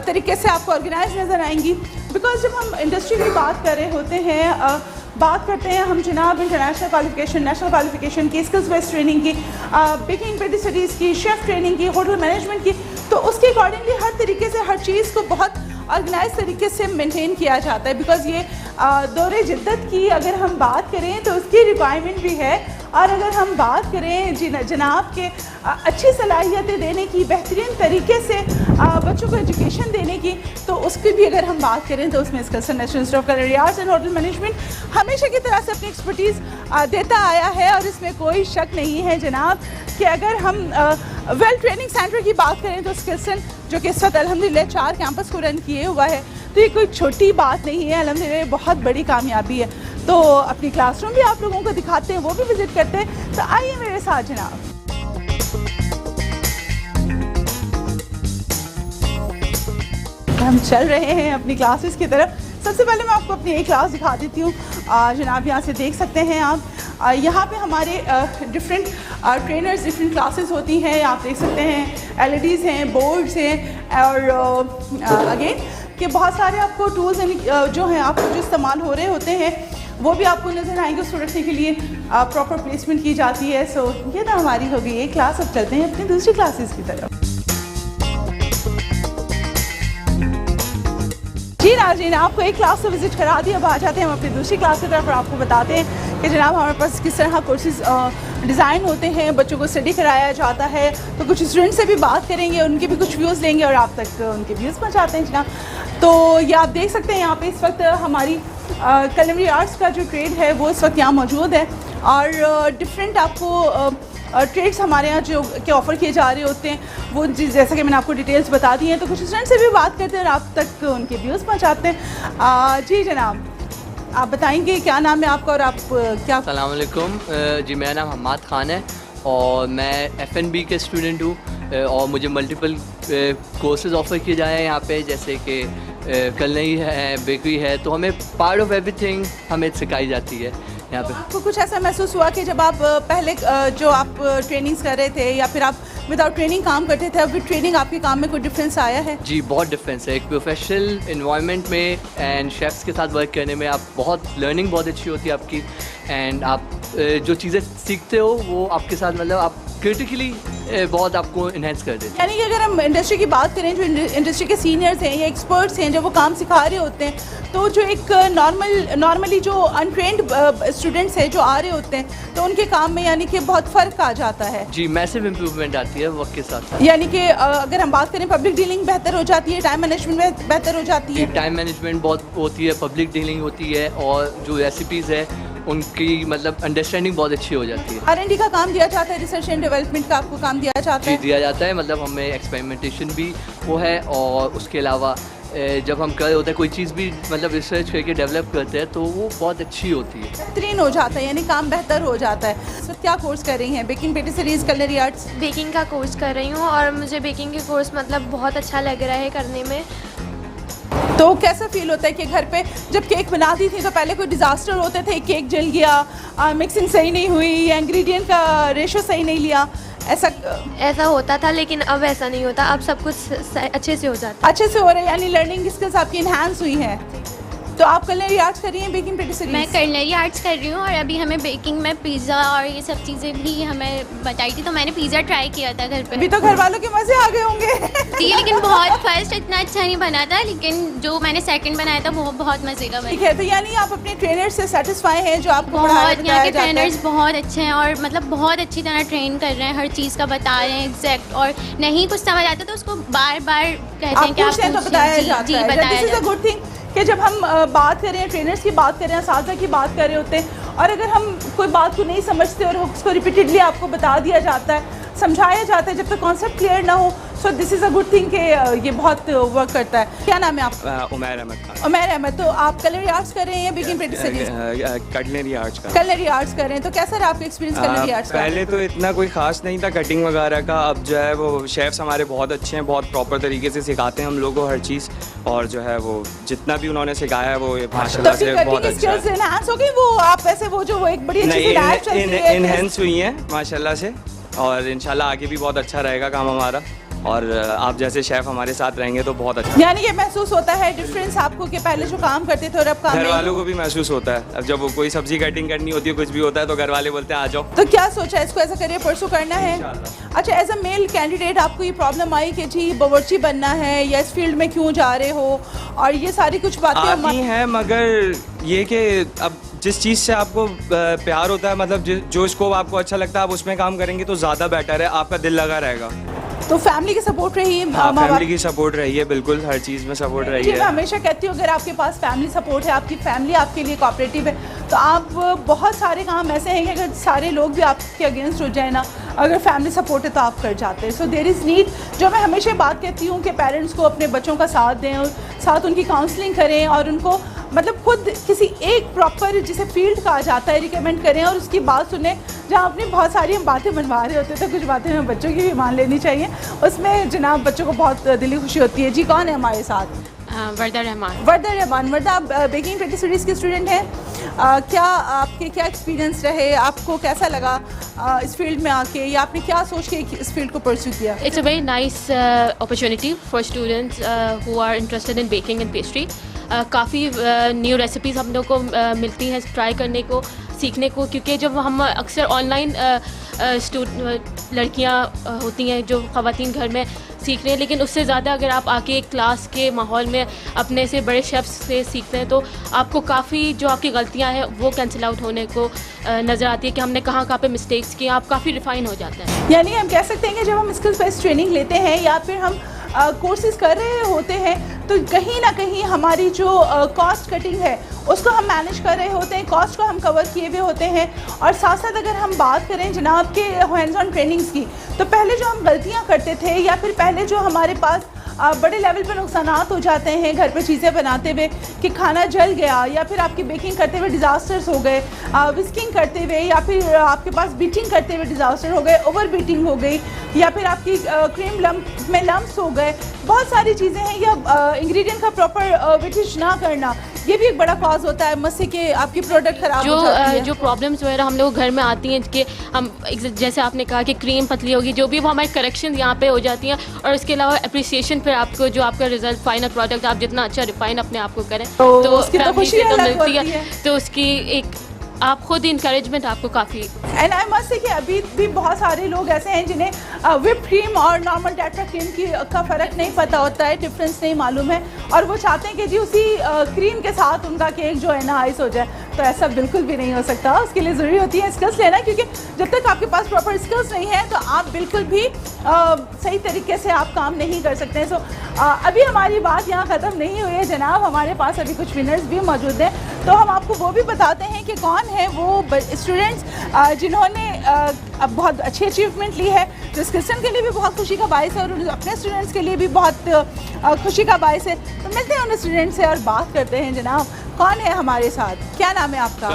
तरीके से आपको ऑर्गेनाइज नज़र आएंगी। बिकॉज जब हम इंडस्ट्री की बात कर रहे होते हैं, बात करते हैं हम जनाब इंटरनेशनल क्वालिफिकेशन, नेशनल क्वालिफिकेशन की, स्किल्स बेस्ड ट्रेनिंग की, बेकिंग पेटिसरीज की, शेफ़ ट्रेनिंग की, होटल मैनेजमेंट की, तो उसके अकॉर्डिंगली हर तरीके से हर चीज़ को बहुत ऑर्गेनाइज तरीके से मेंटेन किया जाता है। बिकॉज़ ये दौरे जिद्दत की अगर हम बात करें तो उसकी रिक्वायरमेंट भी है, और अगर हम बात करें जनाब के अच्छी सलाहियतें देने की, बेहतरीन तरीके से बच्चों को एजुकेशन देने की, तो उसकी भी अगर हम बात करें तो उसमें Skillson national institute of culinary arts and hotel management हमेशा की तरह से अपनी एक्सपर्टीज़ देता आया है। और इसमें कोई शक नहीं है जनाब कि अगर हम वेल ट्रेनिंग सेंटर की बात करें तो स्किल्सन जो कि इस वक्त अल्हम्दुलिल्लाह 4 कैंपस को रन किए हुआ है, तो ये कोई छोटी बात नहीं है, अल्हम्दुलिल्लाह बहुत बड़ी कामयाबी है। तो अपनी क्लासरूम भी आप लोगों को दिखाते हैं, वो भी विज़िट करते हैं, तो आइए मेरे साथ जनाब। हम चल रहे हैं अपनी क्लासेस की तरफ। सबसे पहले मैं आपको अपनी एक क्लास दिखा देती हूँ। जनाब यहाँ से देख सकते हैं आप, यहाँ पे हमारे डिफरेंट ट्रेनर्स, डिफरेंट क्लासेस होती हैं। आप देख सकते हैं LEDs हैं, बोर्ड्स हैं, और अगेन कि बहुत सारे आपको टूल्स जो हैं आपको जो इस्तेमाल हो रहे होते हैं वो भी आपको नज़र आएंगे। उसको रखने के लिए प्रॉपर प्लेसमेंट की जाती है। सो ये तो हमारी हो गई एक क्लास। अब चलते हैं अपनी दूसरी क्लासेस की तरफ। जी नाज़रीन, आपको एक क्लास से विज़िट करा दी, अब आ जाते हैं हम अपनी दूसरी क्लास की तरफ और आपको बताते हैं कि जनाब हमारे पास किस तरह कोर्सेज डिज़ाइन होते हैं, बच्चों को स्टडी कराया जाता है। तो कुछ स्टूडेंट से भी बात करेंगे, उनके भी कुछ व्यूज़ लेंगे और आप तक उनके व्यूज़ पहुँचाते हैं जनाब। तो ये आप देख सकते हैं यहाँ पे इस वक्त हमारी कुलिनरी आर्ट्स का जो ट्रेड है वो इस वक्त यहाँ मौजूद है, और डिफरेंट आपको ट्रेड्स हमारे यहाँ जो के ऑफ़र किए जा रहे होते हैं वो जैसा कि मैंने आपको डिटेल्स बता दी हैं। तो कुछ स्टूडेंट से भी बात करते हैं और आप तक उनके व्यूज़ पहुँचाते हैं। जी जनाब, आप बताएंगे क्या नाम है आपका और आप क्या? अस्सलाम वालेकुम जी, मेरा नाम हम्माद ख़ान है और मैं F&B के स्टूडेंट हूँ, और मुझे मल्टीपल कोर्सेज ऑफ़र किए जाए हैं यहाँ पे, जैसे कि कुलिनरी है, बेकरी है, तो हमें पार्ट ऑफ एवरीथिंग हमें सिखाई जाती है यहाँ पे। आपको कुछ ऐसा महसूस हुआ कि जब आप पहले जो आप ट्रेनिंग्स कर रहे थे या फिर आप विदाउट ट्रेनिंग काम करते थे, अब विद ट्रेनिंग आपके काम में कोई डिफरेंस आया है? जी बहुत डिफरेंस है। एक प्रोफेशनल इन्वायरमेंट में एंड शेफ्स के साथ वर्क करने में आप बहुत लर्निंग बहुत अच्छी होती है आपकी, एंड आप जो चीज़ें सीखते हो वो आपके साथ मतलब आप क्रिटिकली बहुत आपको इन्हेंस कर देती है। यानी कि अगर हम इंडस्ट्री की बात करें, जो इंडस्ट्री के सीनियर्स हैं या एक्सपर्ट्स हैं, जब वो काम सिखा रहे होते हैं, तो जो एक नॉर्मली जो अनट्रेंड स्टूडेंट्स हैं जो आ रहे होते हैं, तो उनके काम में यानी कि बहुत फ़र्क आ जाता है। जी, मैसिव इम्प्रूवमेंट आती है वक्त के साथ। यानी कि अगर हम बात करें, पब्लिक डीलिंग बेहतर हो जाती है, टाइम मैनेजमेंट बेहतर हो जाती है। टाइम मैनेजमेंट बहुत होती है, पब्लिक डीलिंग होती है, और जो रेसिपीज़ है उनकी मतलब अंडरस्टैंडिंग बहुत अच्छी हो जाती है। R&D का काम दिया जाता है, रिसर्च एंड डेवलपमेंट का आपको काम दिया जाता जी, है। दिया जाता है, मतलब हमें एक्सपेरिमेंटेशन भी वो है, और उसके अलावा जब हम कर होता है कोई चीज़ भी मतलब रिसर्च करके डेवलप करते हैं तो वो बहुत अच्छी होती है, बेहतरीन हो जाता है, यानी काम बेहतर हो जाता है। तो क्या कोर्स कर रही हैं? Baking patisseries, culinary arts. Baking का कोर्स कर रही हूँ और मुझे बेकिंग के कोर्स मतलब बहुत अच्छा लग रहा है करने में। तो कैसा फील होता है कि घर पे जब केक बनाती थी तो पहले कोई डिज़ास्टर होते थे, केक जल गया, मिक्सिंग सही नहीं हुई या इंग्रेडिएंट का रेशो सही नहीं लिया, ऐसा होता था, लेकिन अब ऐसा नहीं होता, अब सब कुछ अच्छे से हो जाता है। अच्छे से हो रहा है, यानी लर्निंग स्किल्स आपकी इन्हांस हुई हैं। तो आप culinary आर्ट्स कर रही हैं, बेकिंग पेटिसरीज? मैं culinary आर्ट्स कर रही हूँ और अभी हमें बेकिंग में पिज़्ज़ा और ये सब चीज़ें भी हमें बताई थी, तो मैंने पिज़्ज़ा ट्राई किया था घर पे। अभी तो घर वालों के मज़े आ गए होंगे। जी, लेकिन बहुत फर्स्ट इतना अच्छा नहीं बना था, लेकिन जो मैंने सेकंड बनाया था वो बहुत मज़े का ठीक बना। है, तो यानी आप अपने ट्रेनर से सेटिस्फाई हैं जो आपको बहुत, यहाँ के बताया जाता है? ट्रेनर्स बहुत अच्छे हैं और मतलब बहुत अच्छी तरह ट्रेन कर रहे हैं, हर चीज़ का बता रहे हैं एग्जैक्ट, और नहीं कुछ समझ आता तो उसको बार बार कहते हैं कि आप पूछें तो पूछें। बताया जी, जाता जी, है। बताया दिस इज़ अ जाता है। गुड थिंग कि जब हम बात करें, ट्रेनर्स की बात करें, असातिज़ा की बात कर रहे होते हैं, और अगर हम कोई बात को नहीं समझते और उसको रिपीटेडली आपको बता दिया जाता है, समझाया जाता है, जब तक कॉन्सेप्ट क्लियर ना हो, so this is a good thing कि ये बहुत वर्क करता है। क्या नाम है आपका? उमैर अहमद खान। उमैर अहमद। तो आप culinary आर्ट्स कर रहे हैं, बेकिंग पेटिसरीज? कटलरी आर्ट्स का। culinary आर्ट्स कर रहे हैं, तो कैसा रहा आपका एक्सपीरियंस culinary आर्ट्स का? पहले तो इतना कोई खास नहीं था कटिंग वगैरह का, अब जो है वो शेफ्स हमारे बहुत अच्छे हैं, बहुत प्रॉपर तरीके से सिखाते हैं हम लोगों को हर चीज़, और जो है वो जितना भी उन्होंने सिखाया है वो तो माशाल्लाह आपकी से बहुत कटिंग अच्छा स्किल्स है। एनहांस हो गई, वो आप ऐसे वो जो वो एक बड़ी अच्छी सी डाइट चल रही है, इनहेंस हुई हैं माशाल्लाह से, और इंशाल्लाह आगे भी बहुत अच्छा रहेगा काम हमारा, और आप जैसे शेफ़ हमारे साथ रहेंगे तो बहुत अच्छा। यानी ये महसूस होता है डिफरेंस आपको कि पहले जो काम करते थे और अब काम घर नहीं? वालों को भी महसूस होता है, अब जब वो कोई सब्जी कटिंग करनी होती है, कुछ भी होता है तो घर वाले बोलते हैं आ जाओ। तो क्या सोचा है, इसको ऐसा करिए परसू करना है? अच्छा, एज अ मेल कैंडिडेट आपको ये प्रॉब्लम आई कि जी बावर्ची बनना है या इस फील्ड में क्यों जा रहे हो, और ये सारी कुछ बातें आती हैं, मगर ये कि अब जिस चीज़ से आपको प्यार होता है, मतलब जो स्कोप आपको अच्छा लगता है आप उसमें काम करेंगे तो ज़्यादा बेटर है, आपका दिल लगा रहेगा। तो फैमिली की सपोर्ट रही है? हाँ, माँ-बाप फैमिली की सपोर्ट रही है, बिल्कुल हर चीज़ में सपोर्ट रही जी, मैं है। हमेशा कहती हूँ अगर आपके पास फैमिली सपोर्ट है, आपकी फैमिली आपके लिए कोऑपरेटिव है, तो आप बहुत सारे काम ऐसे हैं कि अगर सारे लोग भी आपके अगेंस्ट हो जाए ना, अगर फैमिली सपोर्ट है तो आप कर जाते हैं। सो देयर इज़ नीड, जो मैं हमेशा बात कहती हूँ कि पेरेंट्स को अपने बच्चों का साथ दें और साथ उनकी काउंसलिंग करें, और उनको मतलब खुद किसी एक प्रॉपर जिसे फील्ड कहा जाता है रिकमेंड करें और उसकी बात सुने। जहाँ अपनी बहुत सारी हम बातें बनवा रहे होते हैं तो कुछ बातें हमें बच्चों की भी मान लेनी चाहिए, उसमें जनाब बच्चों को बहुत दिली खुशी होती है। जी, कौन है हमारे साथ? वर्दा रहमान। वर्दा रहमान। वर्दा, आप बेकिंग पेटिसरीज के स्टूडेंट हैं, क्या आपके क्या एक्सपीरियंस रहे, आपको कैसा लगा इस फील्ड में आके, या आपने क्या सोच के इस फील्ड को परस्यू किया? It's a very nice opportunity for students who are interested in baking and pastry. काफ़ी न्यू रेसिपीज़ हम लोग को मिलती हैं ट्राई करने को, सीखने को, क्योंकि जब हम अक्सर ऑनलाइन लड़कियां होती हैं जो ख़वातीन घर में सीख रहे हैं, लेकिन उससे ज़्यादा अगर आप आके एक क्लास के माहौल में अपने से बड़े शेफ्स से सीखते हैं तो आपको काफ़ी जो आपकी गलतियां हैं वो कैंसिल आउट होने को नज़र आती है कि हमने कहाँ कहाँ पे मिस्टेक्स किए, आप काफ़ी रिफ़ाइन हो जाते हैं। यानी हम कह सकते हैं कि जब हम स्किल्स बेस्ड ट्रेनिंग लेते हैं या फिर हम कोर्सेज कर रहे होते हैं तो कहीं ना कहीं हमारी जो कॉस्ट कटिंग है उसको हम मैनेज कर रहे होते हैं, कॉस्ट को हम कवर किए हुए होते हैं। और साथ साथ अगर हम बात करें जनाब के हैंड्स ऑन ट्रेनिंग्स की, तो पहले जो हम गलतियां करते थे या फिर पहले जो हमारे पास बड़े लेवल पर नुकसानात हो जाते हैं घर पे चीज़ें बनाते हुए कि खाना जल गया, या फिर आपकी बेकिंग करते हुए डिज़ास्टर्स हो गए, विस्किंग करते हुए, या फिर आपके पास बीटिंग करते हुए डिज़ास्टर हो गए, ओवर बीटिंग हो गई, या फिर आपकी क्रीम लम्प में लम्प्स हो गए, बहुत सारी चीज़ें हैं, या इंग्रेडिएंट का प्रॉपर विटिश ना करना, ये भी एक बड़ा कॉज होता है मस्से के आपकी प्रोडक्ट खराब हो जाती है। जो प्रॉब्लम्स वगैरह हम लोग घर में आती हैं कि हम जैसे आपने कहा कि क्रीम पतली होगी, जो भी वो हमारी करेक्शन यहाँ पे हो जाती हैं, और इसके अलावा अप्रिसिएशन फिर आपको जो आपका रिजल्ट फाइनल प्रोडक्ट आप जितना अच्छा रिफाइन अपने आप को करें तो उसकी तो खुशी फैमिली से तो अलग मिलती होती है, है। तो उसकी एक आप खुद इनकरेजमेंट आपको काफ़ी। एंड आई मस्ट से कि अभी भी बहुत सारे लोग ऐसे हैं जिन्हें व्हिप क्रीम और नॉर्मल टेट्रा क्रीम का फ़र्क नहीं पता होता है, डिफरेंस नहीं मालूम है, और वो चाहते हैं कि जी उसी क्रीम के साथ उनका केक जो है ना आइस हो जाए। तो ऐसा बिल्कुल भी नहीं हो सकता। उसके लिए ज़रूरी होती है स्किल्स लेना, क्योंकि जब तक आपके पास प्रॉपर स्किल्स नहीं है तो आप बिल्कुल भी सही तरीके से आप काम नहीं कर सकते हैं। सो अभी हमारी बात यहाँ ख़त्म नहीं हुई है जनाब, हमारे पास अभी कुछ विनर्स भी मौजूद हैं, तो हम आपको वो भी बताते हैं कि कौन है वो स्टूडेंट्स जिन्होंने अब बहुत अच्छी अचीवमेंट ली है, जो इस क्रिश्चियन के लिए भी बहुत खुशी का बायस है और अपने स्टूडेंट्स के लिए भी बहुत खुशी का बायस है। तो मिलते हैं उन स्टूडेंट्स से और बात करते हैं। जनाब कौन है हमारे साथ, क्या नाम है आपका?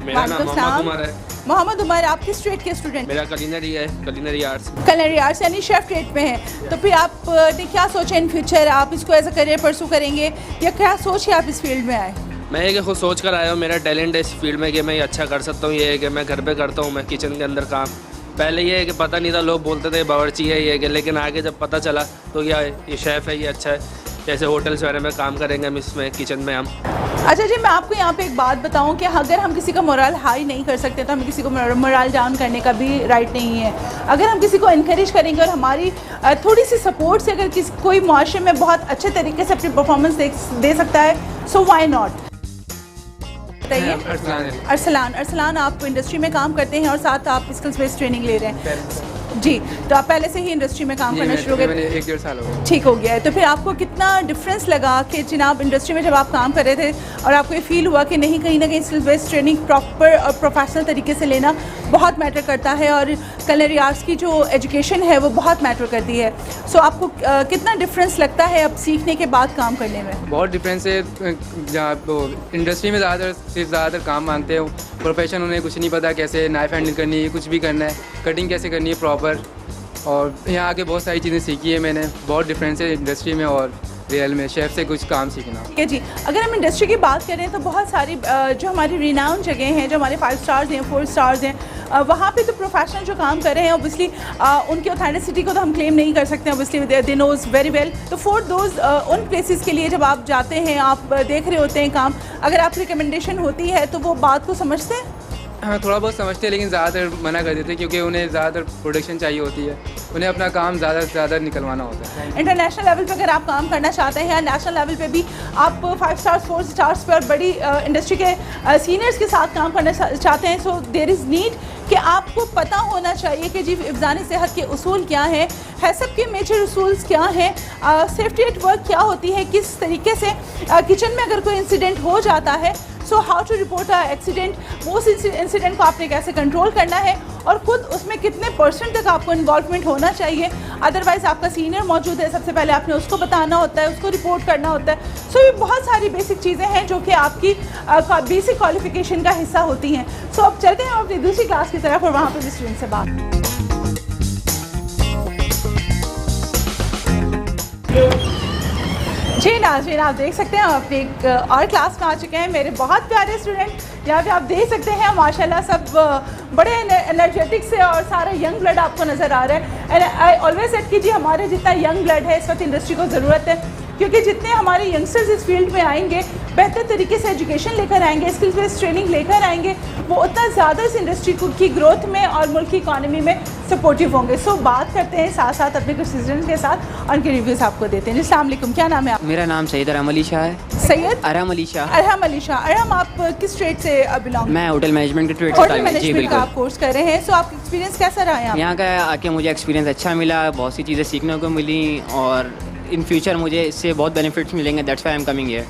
मेरा नाम मोहम्मद उमर है। मोहम्मद उमर, आप किस ट्रेड के स्टूडेंट? मेरा culinary है, culinary arts। culinary आर्ट्स यानी शेफ ट्रेड में है। तो फिर आपने क्या सोचा इन फ्यूचर, आप इसको एज अ करियर परसू करेंगे या क्या सोच के आप इस फील्ड में आए? मैं ये खुद सोच कर आया हूँ, मेरा टैलेंट है इस फील्ड में कि मैं ये अच्छा कर सकता हूँ। ये है कि मैं घर पे करता हूँ, मैं किचन के अंदर काम। पहले ये है कि पता नहीं था, लोग बोलते थे बावर्ची है ये, लेकिन आगे जब पता चला तो ये शेफ़ है, ये अच्छा है। जैसे होटल्स वगैरह में काम करेंगे हम इसमें, किचन में हम। अच्छा जी, मैं आपको यहाँ पे एक बात बताऊँ कि अगर हम किसी का मोरल हाई नहीं कर सकते तो हमें किसी को मोरल डाउन करने का भी राइट नहीं है। अगर हम किसी को इनकरेज करेंगे और हमारी थोड़ी सी सपोर्ट से अगर कोई मुआशरे में बहुत अच्छे तरीके से अपनी परफॉर्मेंस दे सकता है, सो व्हाई नॉट। बताइए। अरसलान, आप इंडस्ट्री में काम करते हैं और साथ आप स्किल्स बेस्ड ट्रेनिंग ले रहे हैं जी, तो आप पहले से ही इंडस्ट्री में काम करना शुरू हो गए? 1-1.5 साल हो गए। ठीक हो गया है। तो फिर आपको कितना डिफरेंस लगा कि जनाब इंडस्ट्री में जब आप काम कर रहे थे और आपको ये फील हुआ कि नहीं, कहीं ना कहीं स्किल्स बेस्ड ट्रेनिंग प्रॉपर और प्रोफेशनल तरीके से लेना बहुत मैटर करता है और culinary आर्ट्स की जो एजुकेशन है वो बहुत मैटर करती है। सो आपको कितना डिफरेंस लगता है अब सीखने के बाद काम करने में? बहुत डिफरेंस है। जहाँ इंडस्ट्री में ज़्यादातर काम मांगते हैं, प्रोफेशन उन्हें कुछ नहीं पता, कैसे नाइफ हैंडल करनी है, कुछ भी करना है, कटिंग कैसे करनी है प्रॉपर। और यहाँ आके बहुत सारी चीज़ें सीखी है मैंने। बहुत डिफरेंस है इंडस्ट्री में और रियल में, शेफ़ से कुछ काम सीखना। ठीक है जी, अगर हम इंडस्ट्री की बात करें तो बहुत सारी जो हमारी रिनाउंड जगह हैं, जो हमारे 5 स्टार्स हैं, 4 स्टार्स हैं, वहाँ पे तो प्रोफेशनल जो काम कर रहे हैं ओबियसली उनकी ऑथेंटिसिटी को तो हम क्लेम नहीं कर सकते, obviously they know very well. तो फॉर दोज उन प्लेसेस के लिए जब आप जाते हैं, आप देख रहे होते हैं काम, अगर आप रिकमेंडेशन होती है तो वो बात को समझते हैं? हाँ, थोड़ा बहुत समझते हैं, लेकिन ज़्यादातर मना कर देते हैं क्योंकि उन्हें ज़्यादातर प्रोडक्शन चाहिए होती है, उन्हें अपना काम ज़्यादा से ज़्यादा निकलवाना होता है। इंटरनेशनल लेवल पे अगर आप काम करना चाहते हैं या नेशनल लेवल पे भी आप 5 स्टार्स 4 स्टार्स पे और बड़ी इंडस्ट्री के सीनियर्स के साथ काम करना चाहते हैं, सो देयर इज़ नीड कि आपको पता होना चाहिए कि जी हिफ्ज़ान सेहत के उसूल क्या हैं, हैसब के मेजर उसूल्स क्या हैं, सेफ्टी एट वर्क क्या होती है, किस तरीके से किचन में अगर कोई इंसिडेंट हो जाता है, so how to report a accident, वो इंसिडेंट को आपने कैसे कंट्रोल करना है और खुद उसमें कितने % तक आपको इन्वॉल्वमेंट होना चाहिए। अदरवाइज़ आपका सीनियर मौजूद है, सबसे पहले आपने उसको बताना होता है, उसको रिपोर्ट करना होता है। सो ये बहुत सारी बेसिक चीज़ें हैं जो कि आपकी बेसिक क्वालिफिकेशन का हिस्सा होती हैं। सो अब चलते हैं अपनी दूसरी क्लास की तरफ और वहाँ पर भी स्टूडेंट से बात। जी नाज़रीन, आप देख सकते हैं हम अपनी एक और क्लास में आ चुके हैं। मेरे बहुत प्यारे स्टूडेंट यहाँ पे आप देख सकते हैं, माशाल्लाह सब बड़े एनर्जेटिक से और सारा यंग ब्लड आपको नज़र आ रहा है। एंड आई ऑलवेज सेड कि जी हमारे जितना यंग ब्लड है इस वक्त इंडस्ट्री को ज़रूरत है, क्योंकि जितने हमारे यंगस्टर्स इस फील्ड में आएंगे, बेहतर तरीके से एजुकेशन लेकर आएंगे, स्किल्स बेस्ड ट्रेनिंग लेकर आएंगे, वो उतना ज़्यादा इस इंडस्ट्री की ग्रोथ में और मुल्क की इकॉनमी में सपोर्टिव होंगे। सो बात करते हैं साथ साथ अपने कुछ स्टूडेंट्स के साथ और उनके रिव्यूज़ आपको देते हैं। अस्सलाम वालेकुम, क्या नाम है आप? मेरा नाम सैयद अरहम अली शाह है। सैयद अरहम अली शाह। अरहम अली शाह। अरहम, आप किस ट्रेड से बिलोंग? मैं होटल मैनेजमेंट के ट्रेड से। होटल मैनेजमेंट का आप कोर्स कर रहे हैं, सो आपका एक्सपीरियंस कैसा रहा है यहाँ का? आके मुझे एक्सपीरियंस अच्छा मिला, बहुत सी चीज़ें सीखने को मिली और इन फ्यूचर मुझे इससे बहुत बेनिफिट्स मिलेंगे, that's why I am coming here.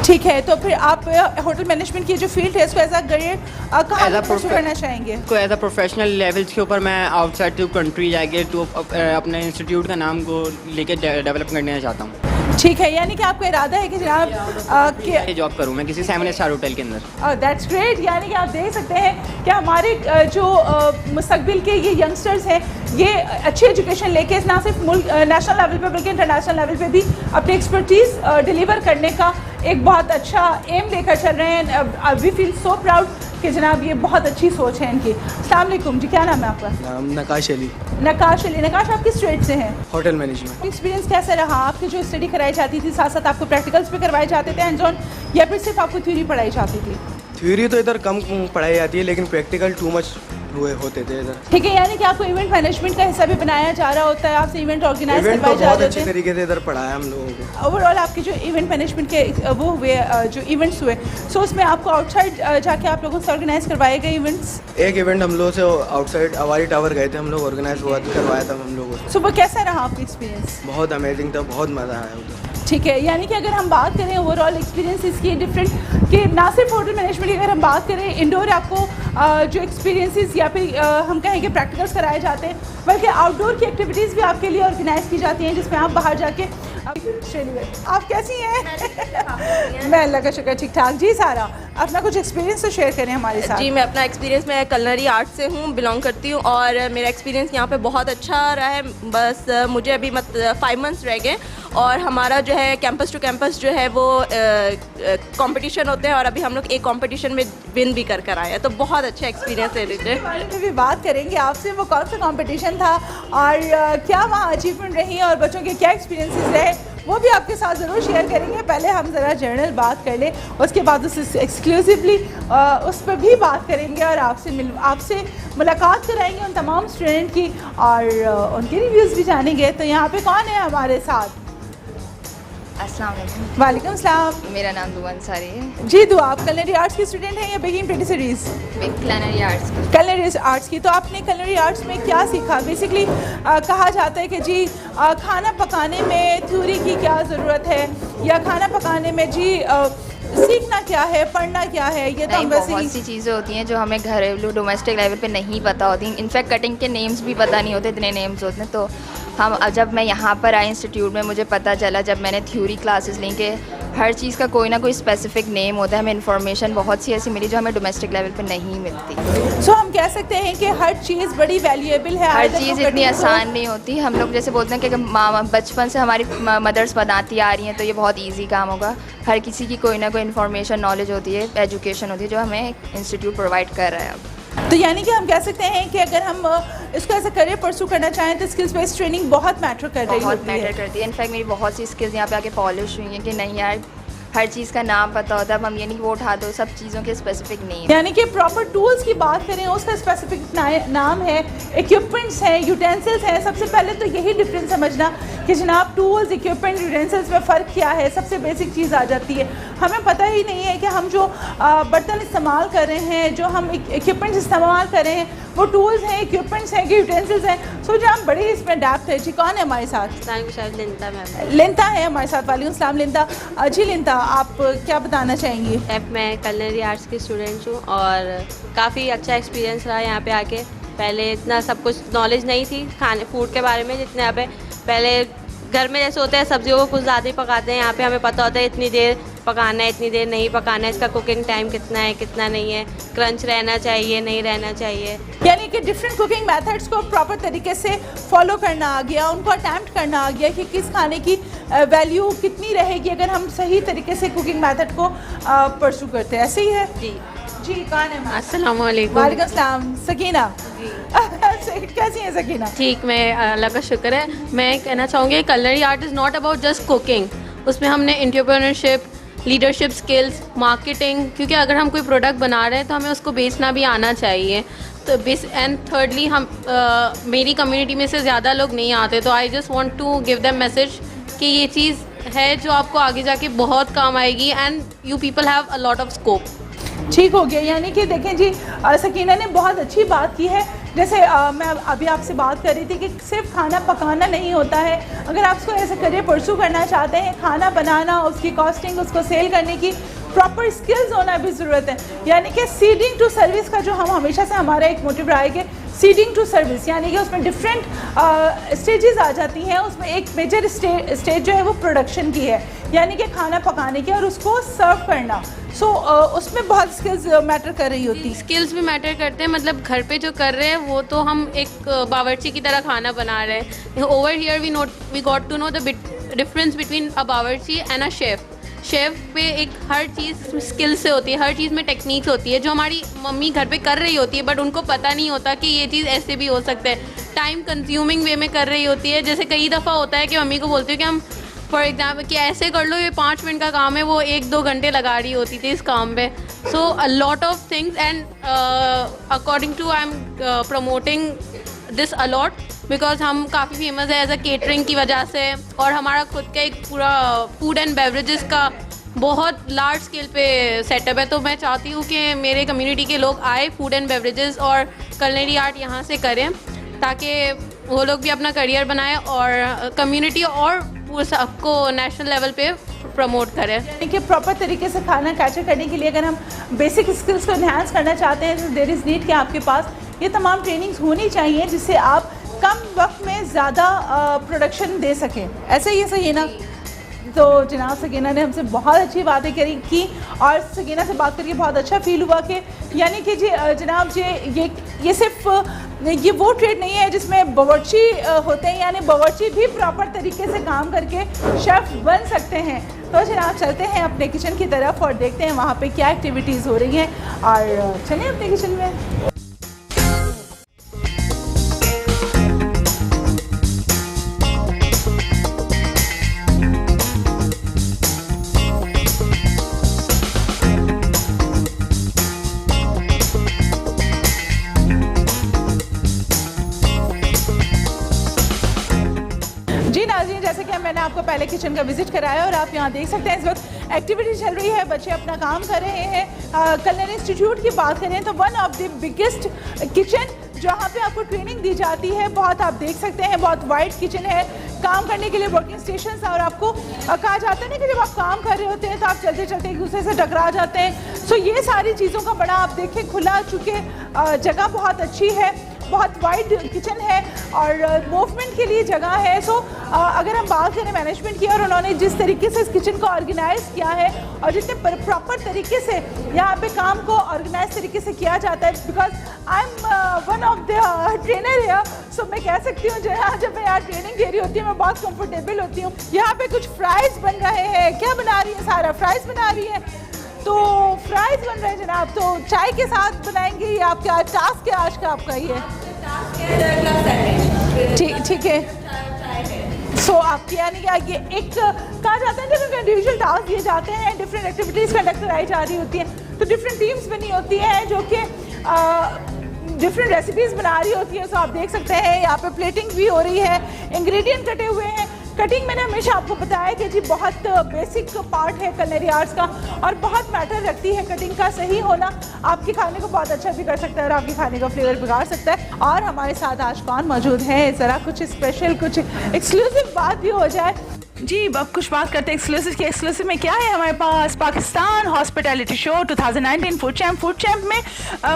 ठीक है, तो फिर आप होटल मैनेजमेंट की जो फील्ड है इसको एज अ करियर कहाँ परस्यू करना चाहेंगे? को एज अ प्रोफेशनल लेवल्स के ऊपर मैं आउटसाइड टू कंट्री जाके टू अपने इंस्टीट्यूट का नाम को लेके डेवलप करना चाहता हूँ। ठीक है, यानी कि आपका इरादा है कि जनाब जॉब करूँ मैं किसी 7 स्टार होटल के अंदर। That's great. यानी कि आप देख सकते हैं कि हमारे जो मुस्तकबिल के ये यंगस्टर्स हैं, ये अच्छी एजुकेशन लेके ना सिर्फ मुल्क नेशनल लेवल पे बल्कि इंटरनेशनल लेवल पे भी अपनी एक्सपर्टीज़ डिलीवर करने का एक बहुत अच्छा एम लेकर चल रहे हैं। वी फील सो प्राउड कि जनाब ये बहुत अच्छी सोच है इनकी। अस्सलाम वालेकुम जी, क्या नाम है आपका? नाम नकाश अली। नकाश अली। नकाश, आप किस ट्रेड से हैं? Hotel management. एक्सपीरियंस कैसा रहा? आपकी जो स्टडी कराई जाती थी साथ साथ आपको प्रैक्टिकल्स पे करवाए जाते थे हैंड्स ऑन, या फिर सिर्फ आपको थ्योरी पढ़ाई जाती थी? थ्योरी तो इधर कम पढ़ाई जाती है, लेकिन प्रैक्टिकल टू मच होते थे इधर। ठीक है, यानी कि आपको इवेंट मैनेजमेंट का हिस्सा भी बनाया जा रहा होता है, आपसे इवेंट ऑर्गेनाइज इवेंट करवाए तो जा बहुत रहे अच्छे होते हैं। तरीके से इधर पढ़ाया हम लोगों को। ओवरऑल आपके जो इवेंट मैनेजमेंट के वो हुए जो इवेंट्स हुए, सो उसमें आपको आउटसाइड जाके आप लोगों से ऑर्गेनाइज करवाए गए इवेंट्स? एक इवेंट हम लोग से आउटसाइड अवारी टावर गए थे हम लोग, ऑर्गेनाइज हुआ करवाया था हम लोगों से। सो वो कैसा रहा आपका एक्सपीरियंस? बहुत अमेजिंग था, बहुत मज़ा आया उधर। ठीक है, यानी कि अगर हम बात करें ओवरऑल एक्सपीरियंस इसकी डिफरेंट कि ना सिर्फ होटल मैनेजमेंट की अगर हम बात करें, इंडोर आपको जो एक्सपीरियंसेस या फिर हम कहें कि प्रैक्टिकल्स कराए जाते हैं, बल्कि आउटडोर की एक्टिविटीज़ भी आपके लिए ऑर्गेनाइज की जाती हैं जिसमें आप बाहर जाके आप कैसी हैं? मैं अल्लाह का शुक्र ठीक ठाक। जी सारा, अपना कुछ एक्सपीरियंस तो शेयर करें हमारे साथ। जी, मैं अपना एक्सपीरियंस, मैं कलनरी आर्ट से हूँ, बिलोंग करती हूँ और मेरा एक्सपीरियंस यहाँ पे बहुत अच्छा रहा है। बस मुझे अभी 5 मंथ्स रह गए और हमारा जो है कैंपस टू कैंपस जो है वो कंपटीशन होते हैं और अभी हम लोग एक कंपटीशन में विन भी कर आए हैं, तो बहुत अच्छा एक्सपीरियंस है। इसके बारे में भी बात करेंगे आपसे, वो कौन सा कंपटीशन था और क्या वहाँ अचीवमेंट रही और बच्चों के क्या एक्सपीरियंसेस रहे, वो भी आपके साथ ज़रूर शेयर करेंगे। पहले हम ज़रा जनरल बात कर लें, उसके बाद उस एक्सक्लूसिवली उस पर भी बात करेंगे और आपसे मुलाकात कराएंगे उन तमाम स्टूडेंट की और उनके रिव्यूज़ भी जानेंगे। तो यहाँ पे कौन है हमारे साथ? अस्सलाम वालेकुम। वालेकुम सलाम। मेरा नाम दुआ अंसारी है। जी दुआ, आप कलनरी आर्ट्स की स्टूडेंट हैं या बेगिंग पेटिसरीज? कलनरी आर्ट्स की। कलनरी आर्ट्स की। तो आपने कलनरी आर्ट्स में क्या सीखा? बेसिकली कहा जाता है कि जी खाना पकाने में थ्योरी की क्या ज़रूरत है, या खाना पकाने में जी सीखना क्या है, पढ़ना क्या है, ये तो बहुत सी चीज़ें होती हैं जो हमें घरेलू डोमेस्टिक लेवल पे नहीं पता होती। इनफैक्ट कटिंग के नेम्स भी पता नहीं होते, इतने नेम्स होते हैं। तो हम जब मैं यहाँ पर आई इंस्टीट्यूट में, मुझे पता चला जब मैंने थ्योरी क्लासेस ली कि हर चीज़ का कोई ना कोई स्पेसिफिक नेम होता है। हमें इन्फॉर्मेशन बहुत सी ऐसी मिली जो हमें डोमेस्टिक लेवल पे नहीं मिलती। सो हम कह सकते हैं कि हर चीज़ बड़ी वैल्यूएबल है, हर चीज़ इतनी आसान नहीं होती। हम लोग जैसे बोलते हैं कि बचपन से हमारी मदर्स बनाती आ रही हैं तो ये बहुत ईजी काम होगा। हर किसी की कोई ना कोई इन्फॉर्मेशन, नॉलेज होती है, एजुकेशन होती है जो हमें इंस्टीट्यूट प्रोवाइड कर रहा है अब। तो यानी कि हम कह सकते हैं कि अगर हम इसको ऐसा करियर परस्यू करना चाहें तो स्किल्स बेस्ड ट्रेनिंग बहुत मैटर कर रही होती है। करती है। इनफैक्ट मेरी बहुत सी स्किल्स यहाँ पे आके पॉलिश हुई हैं कि नहीं यार, हर चीज़ का नाम पता होता है। अब हम ये नहीं वो उठा दो, सब चीज़ों के स्पेसिफिक नहीं है। यानी कि प्रॉपर टूल्स की बात करें, उसका स्पेसिफिक नाम है, इक्विपमेंट्स हैं, यूटेंसिल्स हैं। सबसे पहले तो यही डिफरेंस समझना कि जनाब टूल्स, इक्विपमेंट, यूटेंसिल्स में फ़र्क क्या है। सबसे बेसिक चीज़ आ जाती है, हमें पता ही नहीं है कि हम जो बर्तन इस्तेमाल कर रहे हैं, जो हम इक्विपमेंट्स इस्तेमाल कर रहे हैं, वो टूल्स हैं, इक्विपमेंट्स हैं कि यूटेंसिल्स हैं। सो जो हम बड़ी इसमें डेप्थ है। जी कौन है हमारे साथ? लिंता मैम। लिंता है हमारे साथ। वालेकुम सलाम लिंता। जी लिंता, आप क्या बताना चाहेंगी? मैं कलनरी आर्ट्स की स्टूडेंट हूँ और काफ़ी अच्छा एक्सपीरियंस रहा यहाँ पे आके। पहले इतना सब कुछ नॉलेज नहीं थी खाने फूड के बारे में जितने यहाँ पे। पहले घर में जैसे होता है सब्जियों को कुछ ज़्यादा ही पकाते हैं, यहाँ पे हमें पता होता है इतनी देर पकाना है, इतनी देर नहीं पकाना है, इसका कुकिंग टाइम कितना है, कितना नहीं है, क्रंच रहना चाहिए, नहीं रहना चाहिए। यानी कि डिफरेंट कुकिंग मेथड्स को प्रॉपर तरीके से फॉलो करना आ गया, उनको अटैम्प्ट करना आ गया कि किस खाने की वैल्यू कितनी रहेगी अगर हम सही तरीके से कुकिंग मेथड को परस्यू करते हैं। ऐसे ही है? जी कौन है? अस्सलाम वालेकुम। वालेकुम सलाम। सकीना कैसी है सकीना? ठीक, मैं अल्लाह का शुक्र है। मैं कहना चाहूँगी culinary art is not about just cooking. उसमें हमने एंटरप्रेन्योरशिप, लीडरशिप स्किल्स, मार्केटिंग, क्योंकि अगर हम कोई प्रोडक्ट बना रहे हैं तो हमें उसको बेचना भी आना चाहिए। तो एंड थर्डली हम मेरी कम्युनिटी में से ज़्यादा लोग नहीं आते, तो I just want to give them message कि ये चीज़ है जो आपको आगे जाके बहुत काम आएगी and you people have a lot of scope. ठीक हो गया। यानी कि देखें जी, सकीना ने बहुत अच्छी बात की है। जैसे मैं अभी आपसे बात कर रही थी कि सिर्फ खाना पकाना नहीं होता है। अगर आप उसको ऐसे करियर परस्यू करना चाहते हैं, खाना बनाना, उसकी कॉस्टिंग, उसको सेल करने की प्रॉपर स्किल्स होना भी ज़रूरत है। यानी कि सीडिंग टू सर्विस का जो हम हमेशा से हमारा एक मोटिव रहा है कि सीडिंग टू सर्विस, यानी कि उसमें डिफरेंट स्टेजेस आ जाती हैं। उसमें एक मेजर स्टेज जो है वो प्रोडक्शन की है, यानी कि खाना पकाने की और उसको सर्व करना। सो उसमें बहुत स्किल्स मैटर कर रही होती। स्किल्स भी मैटर करते हैं, मतलब घर पे जो कर रहे हैं वो तो हम एक बावर्ची की तरह खाना बना रहे हैं। Over here we got to know the difference between a bawarchi and a chef. Chef पे एक हर चीज़ स्किल से होती है, हर चीज़ में टेक्निक्स होती है जो हमारी मम्मी घर पे कर रही होती है, बट उनको पता नहीं होता कि ये चीज़ ऐसे भी हो सकता है। टाइम कंज्यूमिंग वे में कर रही होती है। जैसे कई दफ़ा होता है कि मम्मी को बोलती हूँ कि हम फॉर एग्जाम्पल कि ऐसे कर लो, ये 5 मिनट का काम है, वो 1-2 घंटे लगा रही होती थी इस काम पे। So a lot of things, and according to I'm promoting this a lot because हम काफ़ी फेमस है एज अ केटरिंग की वजह से, और हमारा खुद का एक पूरा फूड एंड बेवरेजेस का बहुत लार्ज स्केल पे सेटअप है। तो मैं चाहती हूँ कि मेरे कम्युनिटी के लोग आए, फूड एंड बेवरेजेस और कलनरी आर्ट यहाँ से करें, ताकि वो लोग भी अपना करियर बनाएं और कम्युनिटी और सबको नेशनल लेवल पे प्रमोट करें। यानी कि प्रॉपर तरीके से खाना कैचर करने के लिए अगर हम बेसिक स्किल्स को एनहांस करना चाहते हैं तो देयर इज़ नीड कि आपके पास ये तमाम ट्रेनिंग्स होनी चाहिए जिससे आप कम वक्त में ज़्यादा प्रोडक्शन दे सकें। ऐसे ही सही है ना? तो जनाब सकीना ने हमसे बहुत अच्छी बातें की और सकीना से बात करके बहुत अच्छा फील हुआ कि यानी कि जी जनाब जी ये सिर्फ ये वो ट्रेड नहीं है जिसमें बावर्ची होते हैं, यानी बावर्ची भी प्रॉपर तरीके से काम करके शेफ़ बन सकते हैं। तो जनाब चलते हैं अपने किचन की तरफ और देखते हैं वहाँ पे क्या एक्टिविटीज़ हो रही हैं और चलें अपने किचन में। मैंने आपको पहले किचन का विजिट कराया और आप यहाँ देख सकते हैं इस वक्त एक्टिविटी चल रही है, बच्चे अपना काम कर रहे हैं। कलनरी इंस्टीट्यूट की बात करें तो one of the biggest kitchen जहाँ पे आपको ट्रेनिंग दी जाती है, बहुत आप देख सकते हैं बहुत वाइड किचन है, काम करने के लिए वर्किंग स्टेशन और आपको कहा जाता है ना कि जब आप काम कर रहे होते हैं तो आप चलते चलते एक दूसरे से टकरा जाते हैं। सो ये सारी चीज़ों का बड़ा आप देखें खुला चुके जगह बहुत अच्छी है, बहुत वाइड किचन है और मूवमेंट के लिए जगह है। सो अगर हम बात करें मैनेजमेंट की और उन्होंने जिस तरीके से इस किचन को ऑर्गेनाइज किया है और जितने प्रॉपर तरीके से यहाँ पे काम को ऑर्गेनाइज तरीके से किया जाता है, because I am one of the trainer है, सो मैं कह सकती हूँ जब मैं यहाँ ट्रेनिंग दे रही होती हूँ मैं बहुत कंफर्टेबल होती हूँ। यहाँ पे कुछ फ्राइज़ बन रहे हैं, क्या बना रही है? सारा फ्राइज़ बना रही है, तो फ्राइज़ बन रहे हैं जनाब। तो चाय के साथ बनाएंगे ये आपका आज टास्क है, आज का आपका ही है? ठीक है। सो आपके यानी कि ये एक कहा जाता है जब इंडिविजुअल टास्क दिए जाते हैं, डिफरेंट एक्टिविटीज़ कंडक्ट कराई जा रही होती हैं, तो डिफरेंट टीम्स बनी होती हैं जो कि डिफरेंट रेसिपीज़ बना रही होती है। सो आप देख सकते हैं यहाँ पे प्लेटिंग भी हो रही है, इंग्रेडिएंट कटे हुए हैं। कटिंग मैंने हमेशा आपको बताया कि जी बहुत बेसिक पार्ट है कलनरी आर्ट्स का और बहुत मैटर रखती है कटिंग का सही होना, आपके खाने को बहुत अच्छा भी कर सकता है और आपके खाने का फ्लेवर बिगाड़ सकता है। और हमारे साथ आज कौन मौजूद है, ज़रा कुछ स्पेशल कुछ एक्सक्लूसिव बात भी हो जाए। जी अब कुछ बात करते हैं एक्सक्लूसिव की। एक्सक्लूसिव में क्या है हमारे पास? Pakistan hospitality show 2019 food champ में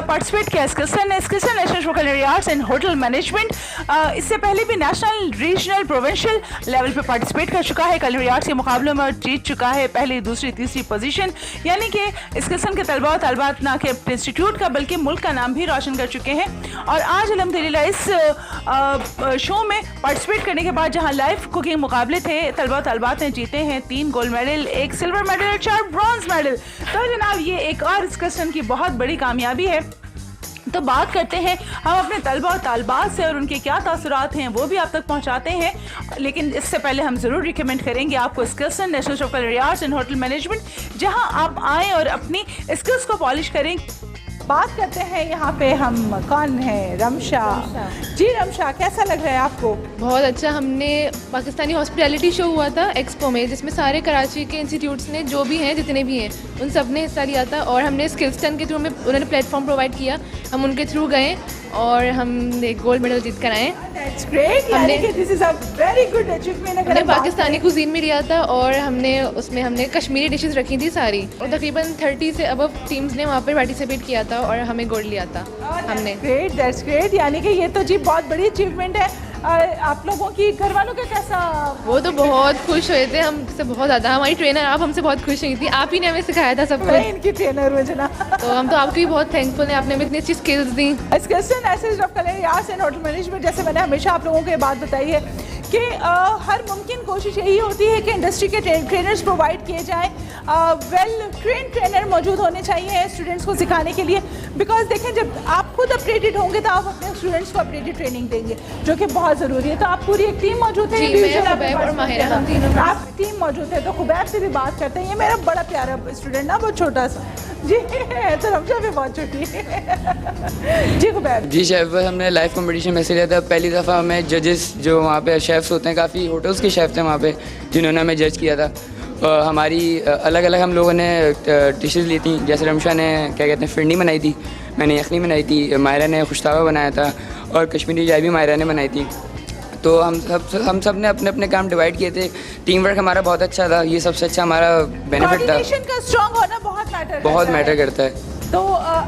पार्टिसिपेट किया Skillson national for culinary arts and hotel management. इससे पहले भी नेशनल रीजनल प्रोविंशियल लेवल पे पार्टिसिपेट कर चुका है कलनरी आर्ट्स के मुकाबलों में और जीत चुका है पहली दूसरी तीसरी पोजीशन। यानी कि स्किल्सन के तलबा और तलबात ना के इंस्टीट्यूट का बल्कि मुल्क का नाम भी रोशन कर चुके हैं। और आज अल्हम्दुलिल्लाह इस शो में पार्टिसिपेट करने के बाद जहाँ लाइव कुकिंग मुकाबले थे तलबात ने जीते हैं 3 गोल्ड मेडल, 1 सिल्वर मेडल और 4 ब्रॉन्ज मेडल। तो जनाब ये एक और स्किल्सन की बहुत बड़ी कामयाबी है। तो बात करते हैं हम अपने तलबा और तालबात से और उनके क्या तासुरात हैं वो भी आप तक पहुंचाते हैं, लेकिन इससे पहले हम ज़रूर रिकमेंड करेंगे आपको Skillson national for culinary arts and hotel management, जहां आप आएँ और अपनी स्किल्स को पॉलिश करें। बात करते हैं यहाँ पे हम कौन है? रमशा जी। रमशा कैसा लग रहा है आपको? बहुत अच्छा। हमने पाकिस्तानी हॉस्पिटैलिटी शो हुआ था एक्सपो में, जिसमें सारे कराची के इंस्टीट्यूट्स ने जो भी हैं जितने भी हैं उन सब ने हिस्सा लिया था और हमने स्किल्सन के थ्रू में उन्होंने प्लेटफॉर्म प्रोवाइड किया, हम उनके थ्रू गए और हमने गोल्ड मेडल जीत कर आए। हमने पाकिस्तानी कुजीन में लिया था और हमने कश्मीरी डिशेस रखी थी सारी, और तकरीबन 30 से अबव टीम्स ने वहाँ पर पार्टिसिपेट किया था और हमें गोल्ड लिया था हमने। Great, that's great. यानी कि ये तो जी बहुत बड़ी अचीवमेंट है। आप लोगों की घर वालों का कैसा? वो तो बहुत खुश हुए थे हमसे, बहुत ज़्यादा। हमारी ट्रेनर आप हमसे बहुत खुश हुई थी, आप ही ने हमें सिखाया था सब कुछ। इनकी ट्रेनर मुझे ना तो हम तो आपकी भी बहुत थैंकफुल हैं, आपने हमें इतनी अच्छी स्किल्स दी। Skillson national of culinary arts and hotel management, जैसे मैंने हमेशा आप लोगों को ये बात बताई है कि हर मुमकिन कोशिश यही होती है कि इंडस्ट्री के ट्रेनर्स प्रोवाइड किए जाएँ, वेल ट्रेन ट्रेनर मौजूद होने चाहिए स्टूडेंट्स को सिखाने के लिए। बिकॉज देखें जब आप खुद अपडेटेड होंगे तो आप अपने स्टूडेंट्स को अपडेटेड ट्रेनिंग देंगे, जो कि बहुत ज़रूरी है। तो आप पूरी एक टीम मौजूद है, आप टीम मौजूद है। तो खुबैब से भी बात करते हैं, ये मेरा बड़ा प्यारा स्टूडेंट ना, बहुत छोटा सा, जी तो रमजा भी बहुत छोटी है। जी खुबैब जी शेफ़, हमने लाइव कंपटीशन में से लिया था। पहली दफ़ा हमें जजेस जो वहाँ पे शेफ़्स होते हैं, काफ़ी होटल्स के शेफ़ थे वहाँ पे जिन्होंने हमें जज किया था। हमारी अलग अलग हम लोगों ने डिशेज़ ली थी, जैसे रमशा ने क्या कहते हैं फिरनी बनाई थी, मैंने यखनी बनाई थी, मायरा ने खुशतावा बनाया था और कश्मीरी चाय भी मायरा ने बनाई थी। तो हम सब ने अपने अपने काम डिवाइड किए थे। टीम वर्क हमारा बहुत अच्छा था, ये सबसे अच्छा हमारा बेनिफिट था। कोऑर्डिनेशन का स्ट्रांग होना बहुत मैटर करता है। तो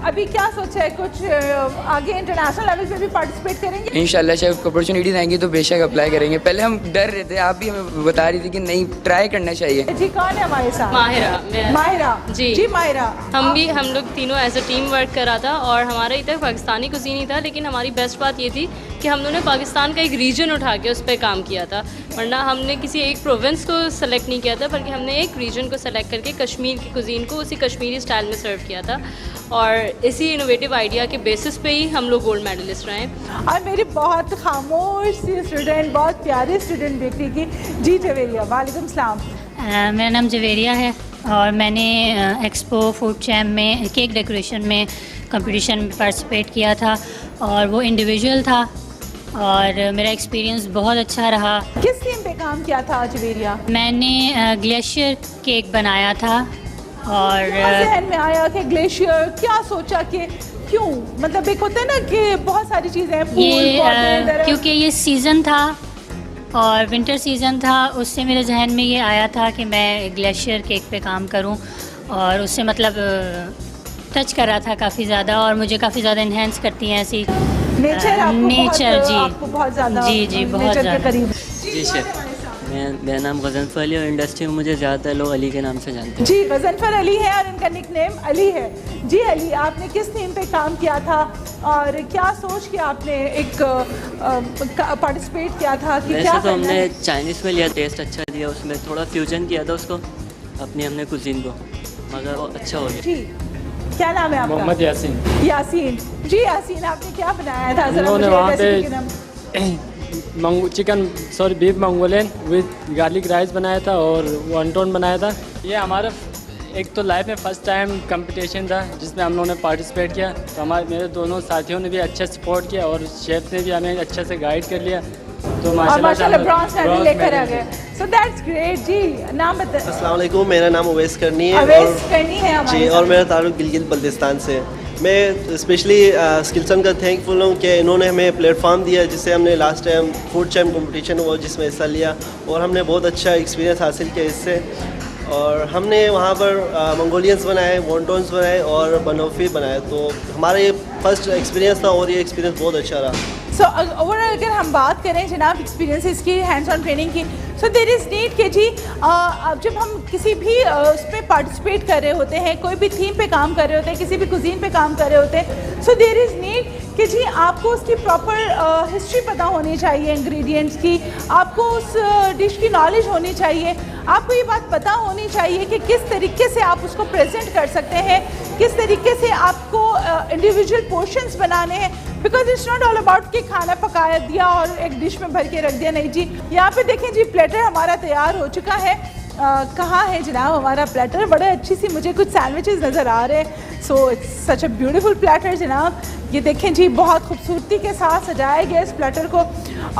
अभी क्या सोचा है, कुछ आगे इंटरनेशनल लेवल पे भी पार्टिसिपेट करेंगे? इंशाल्लाह शेफ अपॉर्चुनिटीज आएंगी तो बेशक अप्लाई करेंगे। पहले हम डर रहे थे, आप भी हमें बता रही थी कि नहीं ट्राई करना चाहिए। जी कौन है हमारे साथ? माहिरा जी माहिरा, हम लोग तीनों एज अ टीम वर्क करा था और हमारा इधर पाकिस्तानी कुजीन ही था, लेकिन हमारी बेस्ट बात ये थी कि हम लोगों ने पाकिस्तान का एक रीजन उठा के उस पर काम किया था, वरना हमने किसी एक प्रोविंस को सेलेक्ट नहीं किया था, बल्कि हमने एक रीजन को सेलेक्ट करके कश्मीर की कुजीन को उसी कश्मीरी स्टाइल में सर्व किया था और इसी इनोवेटिव आइडिया के बेसिस पे ही हम लोग गोल्ड मेडलिस्ट रहे। और मेरी बहुत खामोश सी स्टूडेंट, बहुत प्यारे स्टूडेंट बेटी की जी जवेरिया, वालेकुम सलाम। मेरा नाम जवेरिया है और मैंने एक्सपो फूड चैम में केक डेकोरेशन में कंपटीशन में पार्टिसिपेट किया था और वो इंडिविजुअल था और मेरा एक्सपीरियंस बहुत अच्छा रहा। किस थीम पे काम किया था जवेरिया? मैंने ग्लेशियर केक बनाया था और ज़हन में आया कि ग्लेशियर, क्या सोचा कि क्यों, मतलब एक होता है ना कि बहुत सारी चीज़ें हैं, ये क्योंकि ये सीज़न था और विंटर सीज़न था, उससे मेरे जहन में ये आया था कि मैं ग्लेशियर केक पे काम करूं और उससे मतलब टच कर रहा था काफ़ी ज़्यादा और मुझे काफ़ी ज़्यादा इन्हेंस करती हैं ऐसी नेचर। जी आपको बहुत ज़्यादा जी बहुत ज़्यादा। जी शेफ, मेरा नाम गज़नफ़र अली और इंडस्ट्री में मुझे ज़्यादातर लोग अली के नाम से जानते हैं। जी गज़नफ़र अली है और इनका निकनेम अली है। जी अली, आपने किस थीम पे काम किया था और क्या सोच के आपने एक पार्टिसिपेट किया था कि क्या? वैसे तो हमने चाइनीज़ में लिया, टेस्ट अच्छा दिया, उसमें थोड़ा फ्यूजन किया था उसको अपनी हमने कुजीन को, मगर वो अच्छा हो गया। जी क्या नाम है आपका? मोहम्मद यासीन। यासीन जी, यासीन आपने क्या बनाया था? उन्होंने वहाँ पे beef Mongolian with garlic rice बनाया था और वॉन्टोन बनाया था। ये हमारा एक तो लाइफ में फर्स्ट टाइम कंपटीशन था जिसमें हम लोगों ने पार्टिसिपेट किया, तो मेरे दोनों साथियों ने भी अच्छा सपोर्ट किया और शेफ ने भी हमें अच्छे से गाइड कर लिया, तो माशाल्लाह ब्रॉन्ज मेडल लेकर आ गए। So that's great. जी नाम बताइए। अस्सलाम वालेकुम, मेरा नाम उवैस करनी है। उवैस करनी है हमारे जी, और मेरा ताल्लुक गिलगित बल्तिस्तान से। मैं स्पेशली स्किल्सन का थैंकफुल हूँ कि इन्होंने हमें प्लेटफॉर्म दिया, जिससे हमने last time food charm competition हुआ जिसमें हिस्सा लिया और हमने बहुत अच्छा एक्सपीरियंस हासिल किया इससे। और हमने वहाँ पर मंगोलियंस बनाए, वॉन्टोन्स बनाए और बनोफी बनाए, तो हमारा ये फर्स्ट एक्सपीरियंस था और ये एक्सपीरियंस बहुत अच्छा रहा। सो ओवरऑल अगर हम बात करें जनाब एक्सपीरियंसेस की, हैंड्स ऑन ट्रेनिंग की, सो देयर इज़ नीड कि जी जब हम किसी भी उसमें पार्टिसिपेट कर रहे होते हैं, कोई भी थीम पे काम कर रहे होते हैं, किसी भी कुजीन पे काम कर रहे होते हैं, सो देयर इज़ नीड कि जी आपको उसकी प्रॉपर हिस्ट्री पता होनी चाहिए, इंग्रेडिएंट्स की, आपको उस डिश की नॉलेज होनी चाहिए, आपको ये बात पता होनी चाहिए कि किस तरीके से आप उसको प्रेजेंट कर सकते हैं, किस तरीके से आपको इंडिविजुअल पोर्शंस बनाने हैं, because it's not all about कि खाना पकाया दिया और एक डिश में भर के रख दिया। नहीं जी, यहाँ पे देखें जी प्लेटर हमारा तैयार हो चुका है। कहाँ है जनाब हमारा प्लेटर? बड़े अच्छी सी मुझे कुछ सैंडविचेस नज़र आ रहे हैं। So it's such a beautiful platter जनाब, ये देखें जी बहुत खूबसूरती के साथ सजाया गया इस प्लेटर को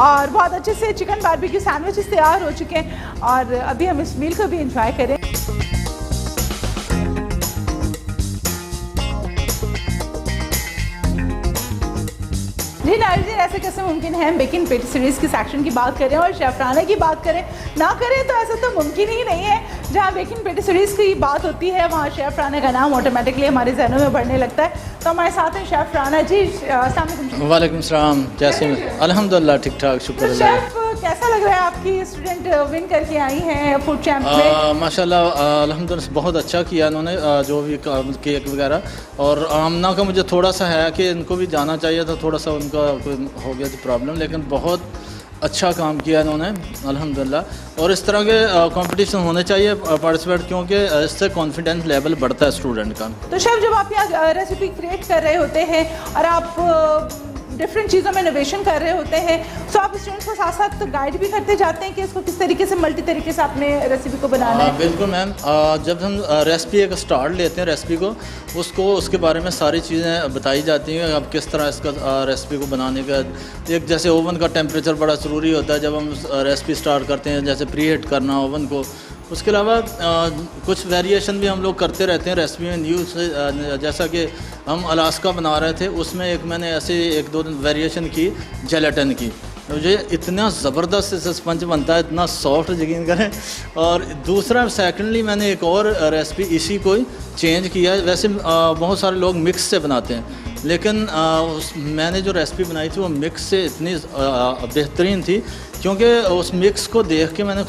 और बहुत अच्छे से चिकन बारबेक्यू सैंडविचेस तैयार हो चुके हैं और अभी हम इस मील को भी इंजॉय करें। जी नाज़रीन, ऐसे कैसे मुमकिन है हम बेकिंग पेटिसरीज़ की सेक्शन की बात करें और शेफराना की बात करें ना करें, तो ऐसा तो मुमकिन ही नहीं है। जहाँ बेकिंग पेटिसरीज़ की बात होती है वहाँ शेफराना का नाम ऑटोमेटिकली हमारे जहनों में बढ़ने लगता है। तो हमारे साथ हैं शेफराना जी। अस्सलाम वालेकुम। वालेकुम सलाम, कैसे? अल्हम्दुलिल्लाह ठीक ठाक, शुक्र अल्लाह। शेफ कैसा लग रहा है, आपकी स्टूडेंट विन करके आई हैं फूड चैम्प में? माशाल्लाह अल्हम्दुलिल्लाह बहुत अच्छा किया इन्होंने, जो भी केक वगैरह, और आमना का मुझे थोड़ा सा है कि इनको भी जाना चाहिए था, थोड़ा सा उनका कोई हो गया थी प्रॉब्लम, लेकिन बहुत अच्छा काम किया इन्होंने अल्हम्दुलिल्लाह। और इस तरह के कंपटीशन होने चाहिए पार्टिसिपेट, क्योंकि इससे कॉन्फिडेंस लेवल बढ़ता है स्टूडेंट का। तो शेफ जब आप यहाँ रेसिपी क्रिएट कर रहे होते हैं और आप डिफरेंट चीज़ों में इनोवेशन कर रहे होते हैं, सो आप स्टूडेंट्स को साथ साथ तो गाइड भी करते जाते हैं कि इसको किस तरीके से मल्टी तरीके से आपने रेसिपी को बनाना है। बिल्कुल मैम, जब हम रेसिपी एक स्टार्ट लेते हैं रेसिपी को, उसके बारे में सारी चीज़ें बताई जाती हैं। अब किस तरह इसका रेसिपी को बनाने का, एक जैसे ओवन का टेम्परेचर बड़ा ज़रूरी होता है जब हम रेसिपी स्टार्ट करते हैं, जैसे प्री हीट करना ओवन को। उसके अलावा कुछ वेरिएशन भी हम लोग करते रहते हैं रेसिपी में न्यू से, जैसा कि हम अलास्का बना रहे थे, उसमें एक मैंने ऐसे 1-2 वेरिएशन की जेलेटिन की। मुझे इतना ज़बरदस्त से स्पंज बनता है, इतना सॉफ्ट, यकीन करें। और दूसरा सेकंडली मैंने एक और रेसिपी इसी को ही चेंज किया है। वैसे बहुत सारे लोग मिक्स से बनाते हैं, लेकिन मैंने जो रेसिपी बनाई थी वो मिक्स से इतनी बेहतरीन थी, क्योंकि उस मिक्स को देख के मैंने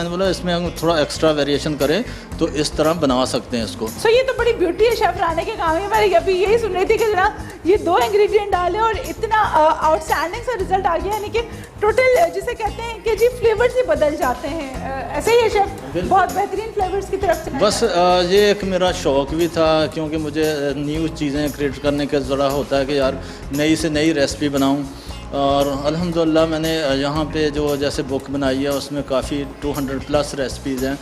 बोला इसमें हम थोड़ा एक्स्ट्रा वेरिएशन करें तो इस तरह बना सकते हैं इसको। सो ये तो बड़ी ब्यूटी है शेफ राना के काम में। मैं अभी यही सुन रही थी कि जरा ये 2 इंग्रेडिएंट डाले और इतना आउटस्टैंडिंग सा रिजल्ट आ गया, यानी कि टोटल जिसे कहते हैं कि जी फ्लेवर्स ही बदल जाते हैं। ऐसे ही है शेफ, बहुत बेहतरीन फ्लेवर्स की तरफ से। बस ये एक मेरा शौक़ भी था, क्योंकि मुझे न्यू चीज़ें क्रिएट करने का ज़रा होता है कि यार नई से नई रेसिपी बनाऊँ। और अल्हम्दुलिल्लाह मैंने यहाँ पे जो जैसे बुक बनाई है उसमें काफ़ी 200+ रेसिपीज़ हैं,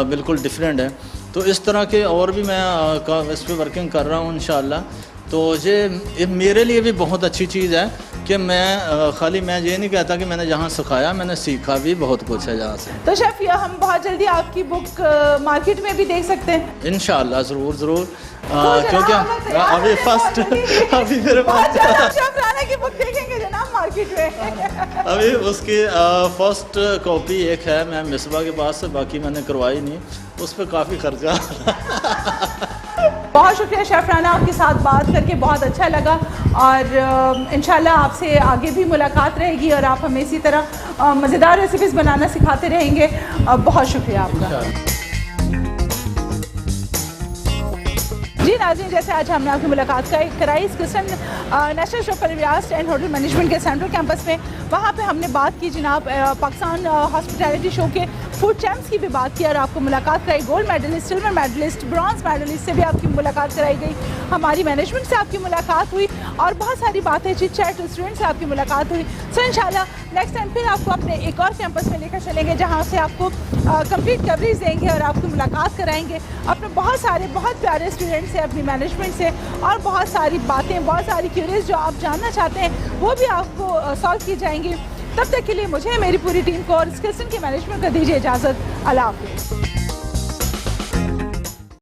बिल्कुल डिफरेंट है। तो इस तरह के और भी मैं इस पर वर्किंग कर रहा हूँ इंशाअल्लाह। तो ये मेरे लिए भी बहुत अच्छी चीज़ है कि मैं ये नहीं कहता कि मैंने जहाँ सिखाया, मैंने सीखा भी बहुत कुछ है जहाँ से। तो शेफ हम बहुत जल्दी आपकी बुक मार्केट में भी देख सकते हैं इंशाअल्लाह, ज़रूर। क्योंकि अभी मेरे पास शेफ राना की बुक देखेंगे जनाब मार्केट में। अभी उसकी फर्स्ट कॉपी एक है, मैं मिसबा के पास से, बाकी मैंने करवाई नहीं, उस पर काफ़ी खर्चा। बहुत शुक्रिया शेफ राना, आपके साथ बात करके बहुत अच्छा लगा और इंशाल्लाह आपसे आगे भी मुलाकात रहेगी और आप हमें इसी तरह मज़ेदार रेसिपीज़ बनाना सिखाते रहेंगे। बहुत शुक्रिया आपका। जी नाज़रीन, जैसे आज हमने आपकी मुलाकात कराई स्किल्सन नेशनल शो रियासत एंड होटल मैनेजमेंट के सेंट्रल कैंपस में, वहाँ पे हमने बात की जनाब पाकिस्तान हॉस्पिटैलिटी शो के फूड चैम्प्स की भी बात की और आपको मुलाकात कराई gold medalist, silver medalist, bronze medalist से भी आपकी मुलाकात कराई गई। हमारी मैनेजमेंट से आपकी मुलाकात हुई और बहुत सारी बातें चिट चैट, स्टूडेंट से आपकी मुलाकात हुई। सो इंशाल्लाह नेक्स्ट टाइम फिर आपको अपने एक और कैंपस में लेकर चलेंगे, जहाँ से आपको कंप्लीट कवरेज देंगे और आपकी मुलाकात कराएंगे अपने बहुत प्यारे स्टूडेंट से, अपनी मैनेजमेंट से, और बहुत सारी बातें, बहुत सारी क्यूरीज जो आप जानना चाहते हैं वो भी आपको सॉल्व की जाएंगी। तब तक के लिए मुझे, मेरी पूरी टीम को और स्किल्सन की मैनेजमेंट को दीजिए इजाज़त। अल्लाह हाफ़िज़।